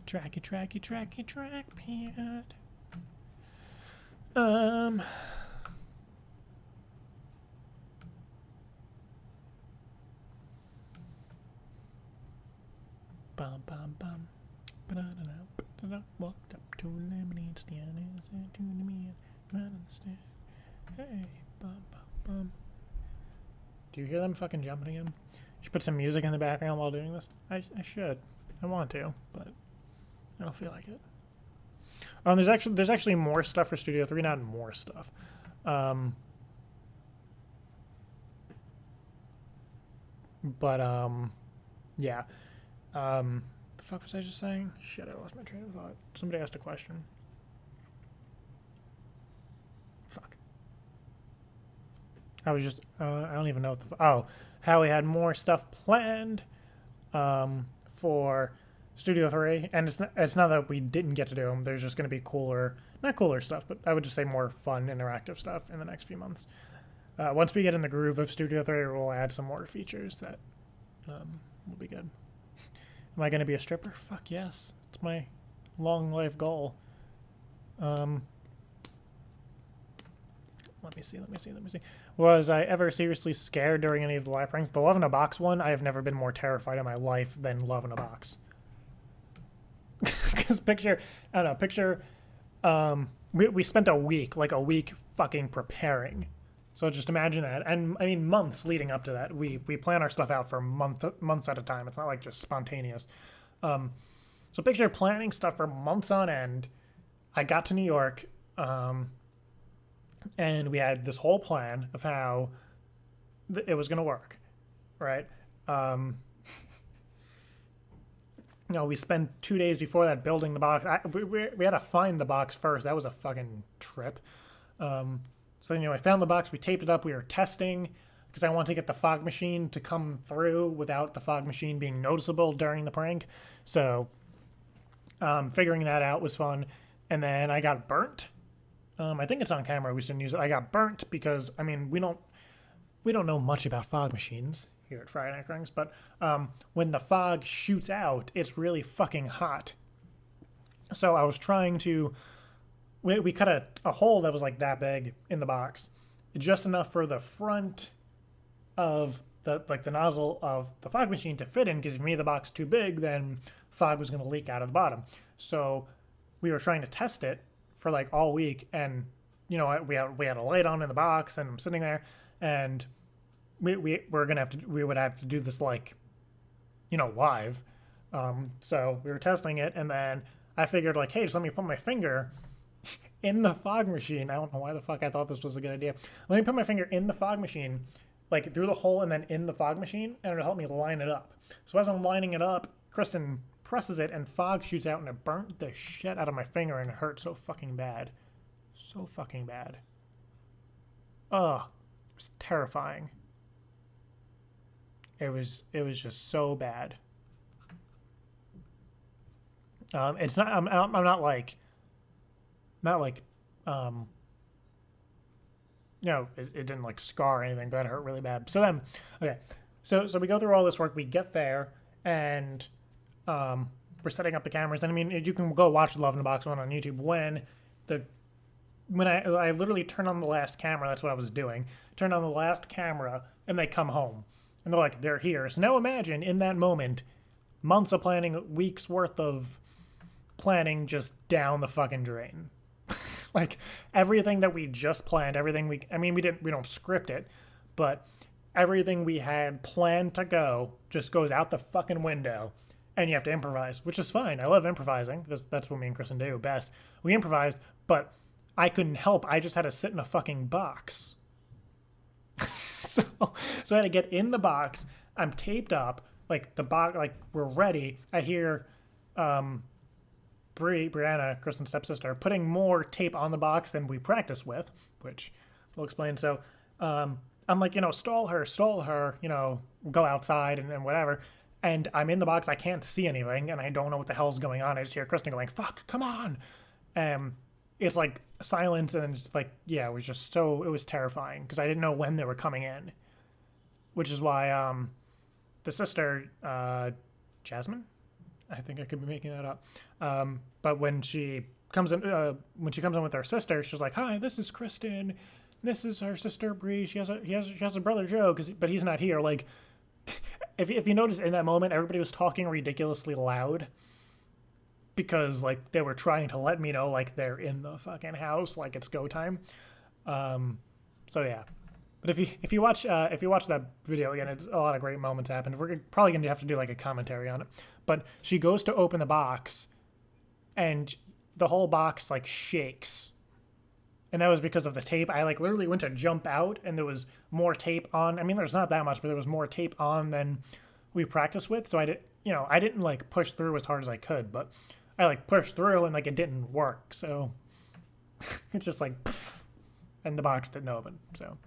Tracky, trackpad. Bum bum bum. Walked up to a lemonade stand and said to me, "Run on the stairs. Hey, bum bum bum." Do you hear them fucking jumping again? You should put some music in the background while doing this. I should. I want to, but I don't feel like it. There's actually more stuff for Studio 3, not more stuff. Yeah. The fuck was I just saying? Shit, I lost my train of thought. Somebody asked a question. Fuck. I was just, I don't even know what the, how we had more stuff planned, for Studio 3, and it's not that we didn't get to do them. There's just going to be not cooler stuff, but I would just say more fun, interactive stuff in the next few months. Once we get in the groove of Studio 3, we'll add some more features that will be good. Am I going to be a stripper? Fuck yes. It's my long life goal. Let me see. Was I ever seriously scared during any of the live pranks? The Love in a Box one, I have never been more terrified in my life than Love in a Box. Because we spent a week fucking preparing. So just imagine that. And I mean, months leading up to that. We plan our stuff out for months at a time. It's not like just spontaneous. So picture planning stuff for months on end. I got to New York, and we had this whole plan of how it was going to work, right? We spent 2 days before that building the box. We had to find the box first. That was a fucking trip. So then, I found the box. We taped it up. We were testing because I wanted to get the fog machine to come through without the fog machine being noticeable during the prank. So figuring that out was fun. And then I got burnt. I think it's on camera. We shouldn't use it. I got burnt because, I mean, we don't know much about fog machines here at Friday Night Cranks, but when the fog shoots out, it's really fucking hot. So I was trying to... We cut a hole that was like that big in the box, just enough for the front of the nozzle of the fog machine to fit in, because if you made the box too big, then fog was going to leak out of the bottom. So we were trying to test it for like all week, and we had a light on in the box, and I'm sitting there, and we would have to do this like live. So we were testing it, and then I figured like, hey, just let me put my finger in the fog machine. I don't know why the fuck I thought this was a good idea. Let me put my finger in the fog machine, like through the hole and then in the fog machine, and it'll help me line it up. So as I'm lining it up, Kristen presses it and fog shoots out, and it burnt the shit out of my finger, and it hurt so fucking bad. So fucking bad. Ugh. It was terrifying. It was just so bad. It's not, I'm not like you know, it didn't like scar or anything, but it hurt really bad. So then, okay, so we go through all this work. We get there, and we're setting up the cameras. And I mean, you can go watch the Love in the Box one on YouTube. When I literally turned on the last camera, that's what I was doing. Turned on the last camera, and they come home, and they're like, they're here. So now imagine in that moment, months of planning, weeks worth of planning just down the fucking drain. Like everything that we just planned, everything we don't script it, but everything we had planned to go just goes out the fucking window, and you have to improvise, which is fine. I love improvising. That's what me and Kristen do best. We improvised, but I couldn't help. I just had to sit in a fucking box. so I had to get in the box. I'm taped up, like the box, like we're ready. I hear Brianna, Kristen's stepsister, putting more tape on the box than we practiced with, which we'll explain. So I'm like, you know, stall her, you know, go outside and whatever. And I'm in the box. I can't see anything, and I don't know what the hell's going on. I just hear Kristen going, fuck, come on. It's like silence, and it's like, yeah, it was terrifying because I didn't know when they were coming in, which is why the sister, Jasmine, I think I could be making that up. But when she comes in with her sister, she's like, "Hi, this is Kristen. This is her sister Bree. She has a brother Joe, but he's not here." Like, if you notice in that moment, everybody was talking ridiculously loud because like they were trying to let me know like they're in the fucking house, like it's go time. So yeah. But if you watch that video again, it's a lot of great moments happened. We're probably gonna have to do like a commentary on it. But she goes to open the box, and the whole box like shakes, and that was because of the tape. I like literally went to jump out, and there was more tape on. I mean, there's not that much, but there was more tape on than we practiced with. So I didn't like push through as hard as I could, but I like pushed through, and like it didn't work. So it's just like, and the box didn't open. So.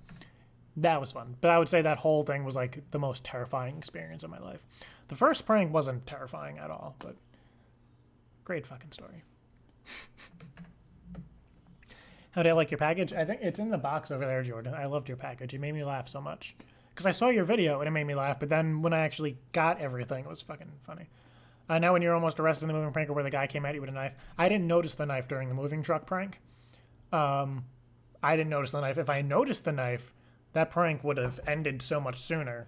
That was fun. But I would say that whole thing was like the most terrifying experience of my life. The first prank wasn't terrifying at all, but great fucking story. How do I like your package? I think it's in the box over there, Jordan. I loved your package. It made me laugh so much. Because I saw your video and it made me laugh, but then when I actually got everything, it was fucking funny. Now when you're almost arrested in the moving prank where the guy came at you with a knife, I didn't notice the knife during the moving truck prank. I didn't notice the knife. If I noticed the knife, that prank would have ended so much sooner,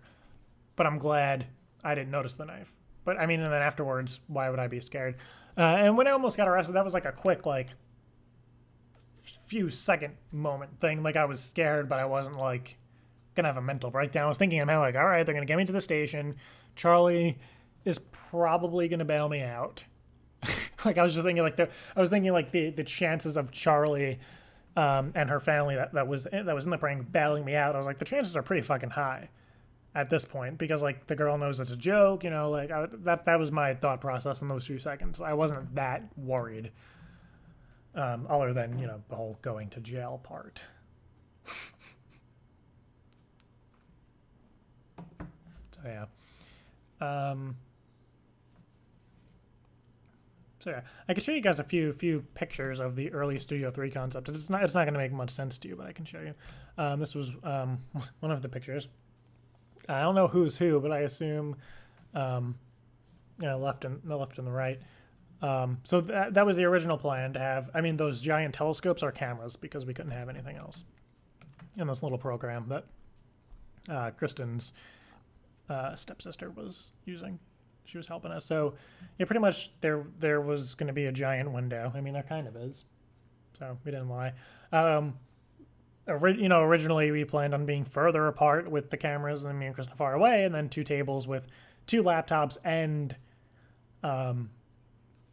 but I'm glad I didn't notice the knife. But I mean, and then afterwards, why would I be scared? And when I almost got arrested, that was like a quick, like, few second moment thing. Like I was scared, but I wasn't like gonna have a mental breakdown. I was thinking, I'm like, all right, they're gonna get me to the station. Charlie is probably gonna bail me out. Like I was just thinking, like the chances of Charlie and her family that was in the prank bailing me out. I was like, the chances are pretty fucking high at this point because like the girl knows it's a joke, you know. Like that was my thought process in those few seconds. I wasn't that worried, other than you know the whole going to jail part. So yeah. So yeah, I can show you guys a few pictures of the early Studio 3 concept. It's not going to make much sense to you, but I can show you. This was one of the pictures. I don't know who's who, but I assume you know left and the right. So that was the original plan to have. I mean, those giant telescopes are cameras because we couldn't have anything else in this little program that Kristen's stepsister was using. She was helping us. So yeah, pretty much there was going to be a giant window. I mean, there kind of is. So we didn't lie. You know, originally we planned on being further apart with the cameras and me and Kristen far away, and then 2 tables with 2 laptops and an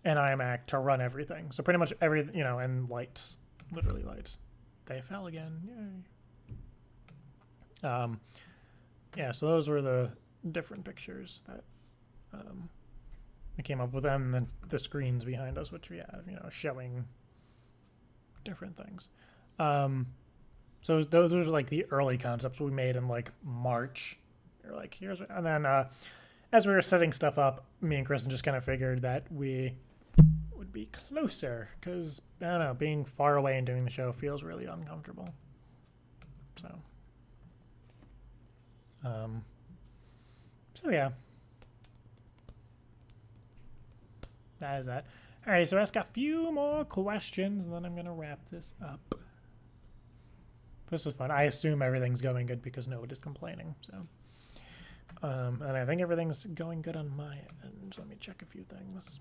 iMac to run everything. So pretty much you know, and lights, literally lights. They fell again. Yay. Yeah, so those were the different pictures that we came up with, and then the screens behind us, which we have, you know, showing different things. So those are like the early concepts we made in like March. You're like, and then as we were setting stuff up, me and Kristen just kind of figured that we would be closer because I don't know, being far away and doing the show feels really uncomfortable. So yeah. That is that. Alrighty, so I just got a few more questions, and then I'm gonna wrap this up. This was fun. I assume everything's going good because nobody's complaining, so. And I think everything's going good on my end. So let me check a few things.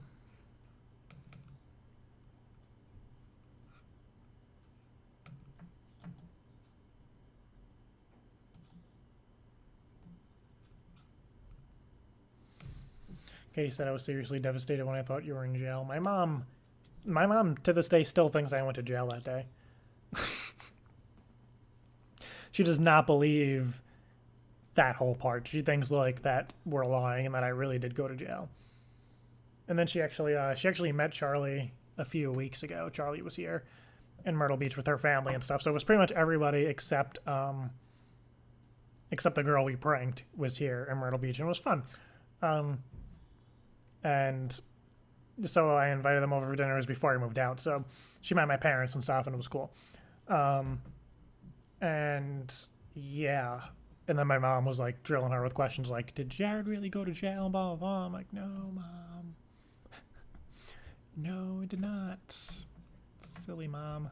Katie said I was seriously devastated when I thought you were in jail. My mom to this day still thinks I went to jail that day. She does not believe that whole part. She thinks like that we're lying and that I really did go to jail. And then she actually met Charlie a few weeks ago. Charlie was here in Myrtle Beach with her family and stuff. So it was pretty much everybody except the girl we pranked was here in Myrtle Beach, and it was fun. And so I invited them over for dinner. It was before I moved out. So she met my parents and stuff, and it was cool. And yeah. And then my mom was like drilling her with questions like, did Jared really go to jail? And blah, blah, blah. I'm like, no, Mom. No, it did not. Silly mom.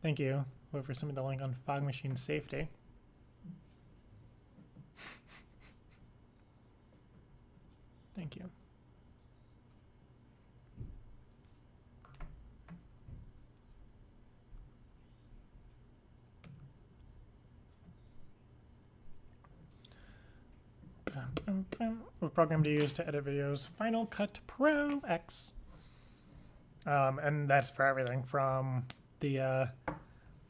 Thank you. Whoever sent me the link on fog machine safety. Thank you. What program to use to edit videos? Final Cut Pro X. And that's for everything from the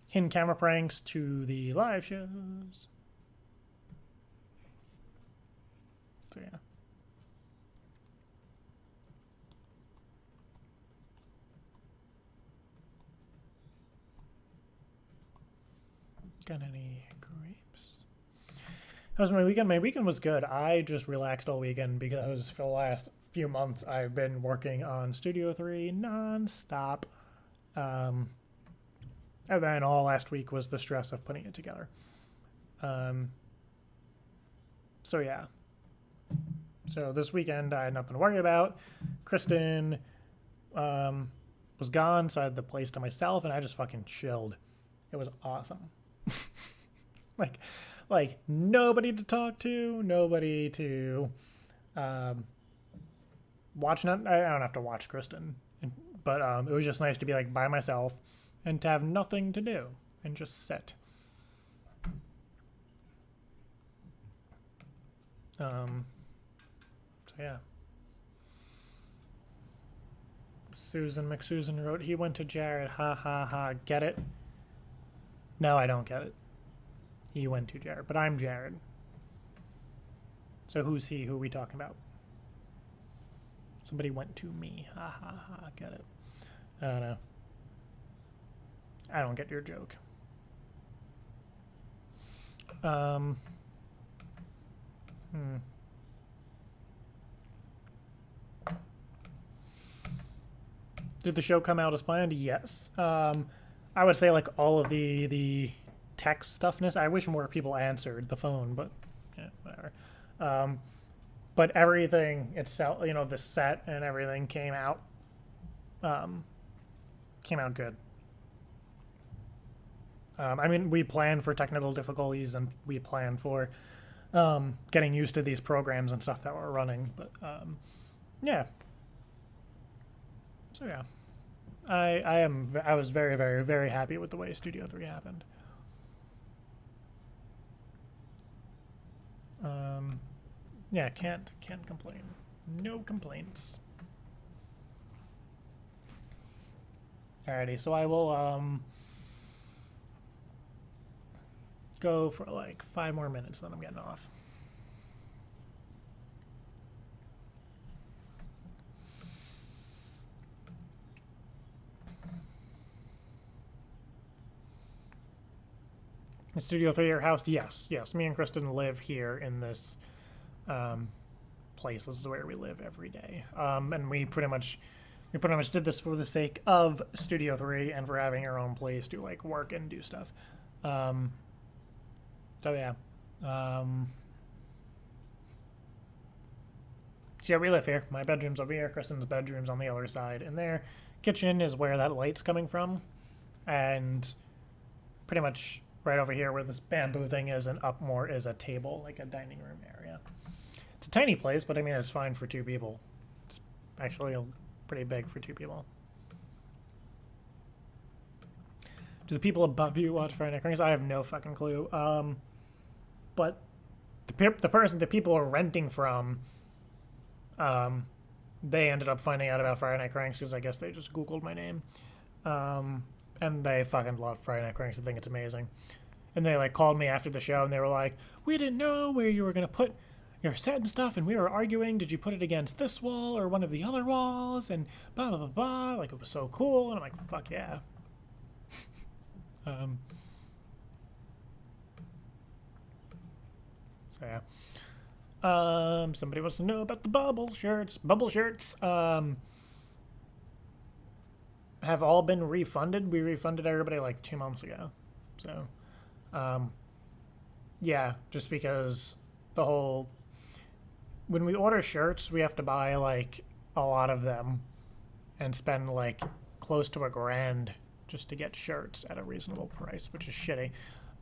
hidden camera pranks to the live shows. So yeah. Got any grapes? How was my weekend? My weekend was good. I just relaxed all weekend because for the last few months I've been working on Studio 3 non-stop. And then all last week was the stress of putting it together. So yeah. So this weekend I had nothing to worry about. Kristen was gone, so I had the place to myself, and I just fucking chilled. It was awesome. like nobody to talk to, nobody to watch. I don't have to watch Kristen, but it was just nice to be like by myself and to have nothing to do and just sit. So yeah. Susan McSusan wrote, he went to Jared, ha ha ha, get it? No, I don't get it. He went to Jared, but I'm Jared. So who's he? Who are we talking about? Somebody went to me. Ha ha ha, get it? I don't know. I don't get your joke. Did the show come out as planned? Yes. I would say like all of the text stuffness. I wish more people answered the phone, but yeah, whatever. But everything itself, you know, the set and everything came out good. I mean, we planned for technical difficulties and we planned for getting used to these programs and stuff that were running, but yeah. So yeah. I was very, very, very happy with the way Studio 3 happened. Yeah, can't complain. No complaints. Alrighty, so I will go for like 5 more minutes, then I'm getting off. Studio 3 your house? Yes. Me and Kristen live here in this place. This is where we live every day. And we pretty much We pretty much did this for the sake of Studio 3 and for having our own place to like work and do stuff. So yeah. So yeah, we live here. My bedroom's over here. Kristen's bedroom's on the other side. And their kitchen is where that light's coming from. And pretty much right over here where this bamboo thing is and up more is a table, like a dining room area. It's a tiny place, but I mean, it's fine for 2 people. It's actually pretty big for 2 people. Do the people above you watch Friday Night Cranks? I have no fucking clue. But the people are renting from, they ended up finding out about Friday Night Cranks because I guess they just Googled my name. And they fucking love Friday Night Cranks. I think it's amazing. And they like called me after the show and they were like, we didn't know where you were going to put your set and stuff, and we were arguing, did you put it against this wall or one of the other walls, and blah, blah, blah, blah. Like, it was so cool. And I'm like, fuck yeah. So yeah. Somebody wants to know about the bubble shirts. Bubble shirts have all been refunded. We refunded everybody like 2 months ago. So yeah, just because the whole, when we order shirts, we have to buy like a lot of them and spend like close to $1,000 just to get shirts at a reasonable price, which is shitty.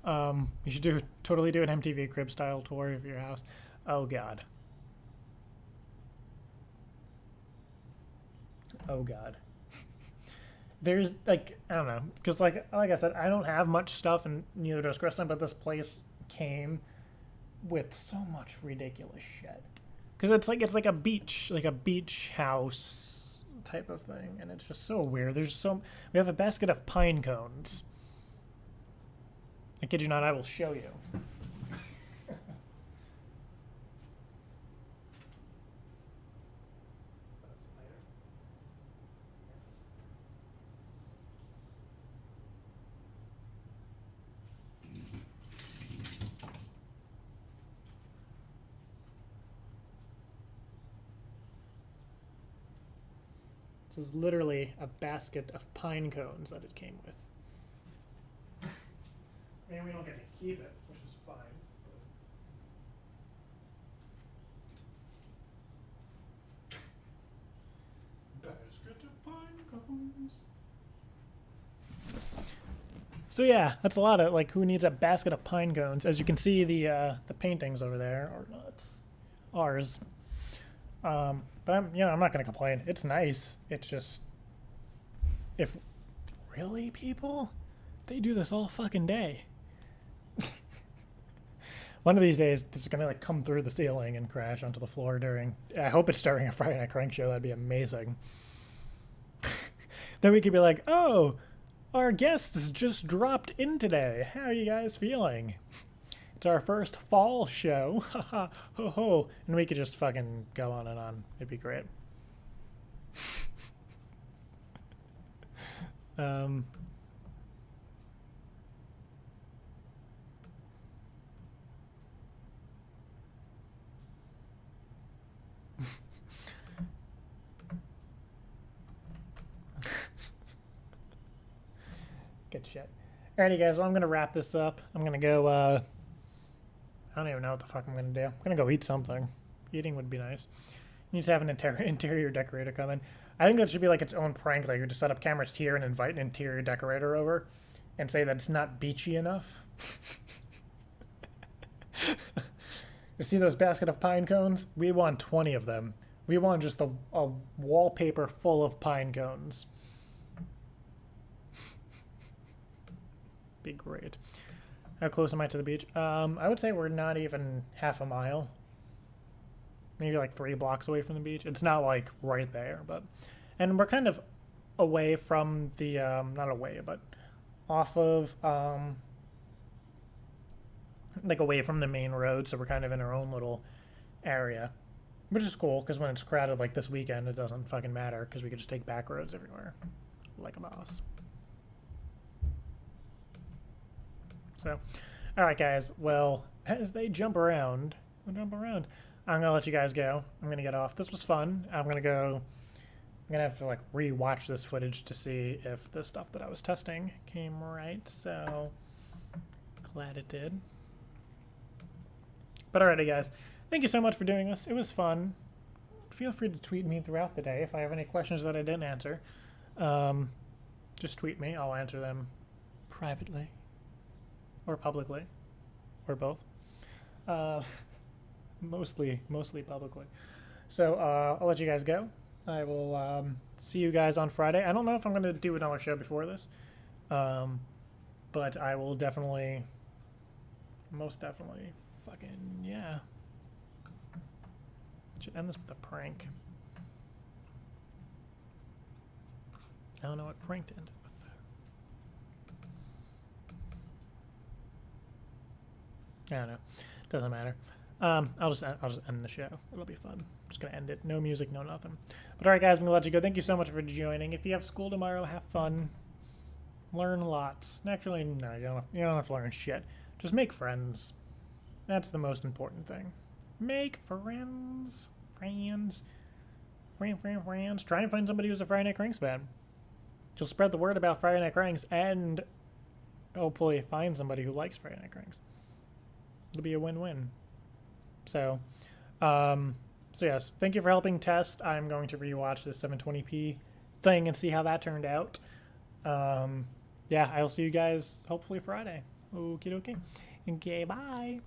You should totally do an MTV Crib style tour of your house. Oh god. Oh god. There's like, I don't know, because like I said, I don't have much stuff, and neither does Kristen, but this place came with so much ridiculous shit. Because it's like a beach house type of thing, and it's just so weird. We have a basket of pine cones. I kid you not, I will show you. This is literally a basket of pine cones that it came with. And we don't get to keep it, which is fine. Basket of pine cones. So yeah, that's a lot of, like, who needs a basket of pine cones? As you can see, the paintings over there are not ours. But I'm not gonna complain. It's nice. It's just, if really people, they do this all fucking day. One of these days, this is gonna like come through the ceiling and crash onto the floor during. I hope it's during a Friday Night Crank show. That'd be amazing. Then we could be like, oh, our guests just dropped in today. How are you guys feeling? It's our first fall show. Haha, ho ho. And we could just fucking go on and on. It'd be great. Good shit. Alrighty, guys. Well, I'm gonna wrap this up. I'm gonna go. I don't even know what the fuck I'm gonna do. I'm gonna go eat something. Eating would be nice. You need to have an interior decorator come in. I think that should be like its own prank. Like, you just set up cameras here and invite an interior decorator over, and say that it's not beachy enough. You see those basket of pine cones? We want 20 of them. We want just a wallpaper full of pine cones. Be great. How close am I to the beach? I would say we're not even half a mile. Maybe like 3 blocks away from the beach. It's not like right there, but, and we're kind of away from the, not away, but off of, like away from the main road. So we're kind of in our own little area, which is cool. Cause when it's crowded like this weekend, it doesn't fucking matter. Cause we could just take back roads everywhere like a boss. So, all right, guys. Well, as they jump around, I'm going to let you guys go. I'm going to get off. This was fun. I'm going to go I'm gonna have to like re-watch this footage to see if the stuff that I was testing came right. So glad it did. But alrighty, guys, thank you so much for doing this. It was fun. Feel free to tweet me throughout the day if I have any questions that I didn't answer. Just tweet me. I'll answer them privately or publicly or both. Mostly publicly. So I'll let you guys go. I will see you guys on Friday. I don't know if I'm going to do another show before this, but I will definitely, most definitely, fucking, yeah. Should end this with a prank. I don't know what prank to end it with. I don't know. Doesn't matter. I'll just end the show. It'll be fun. Just gonna end it. No music, no nothing. But alright, guys, I'm gonna let you go. Thank you so much for joining. If you have school tomorrow, have fun. Learn lots. Actually, no, you don't have to learn shit. Just make friends. That's the most important thing. Make friends. Friends. Try and find somebody who's a Friday Night Cranks fan. You'll spread the word about Friday Night Cranks and hopefully find somebody who likes Friday Night Cranks. It'll be a win-win. So yes, thank you for helping test. I'm going to rewatch this 720p thing and see how that turned out. Yeah, I'll see you guys hopefully Friday. Okie dokie. Okay, bye.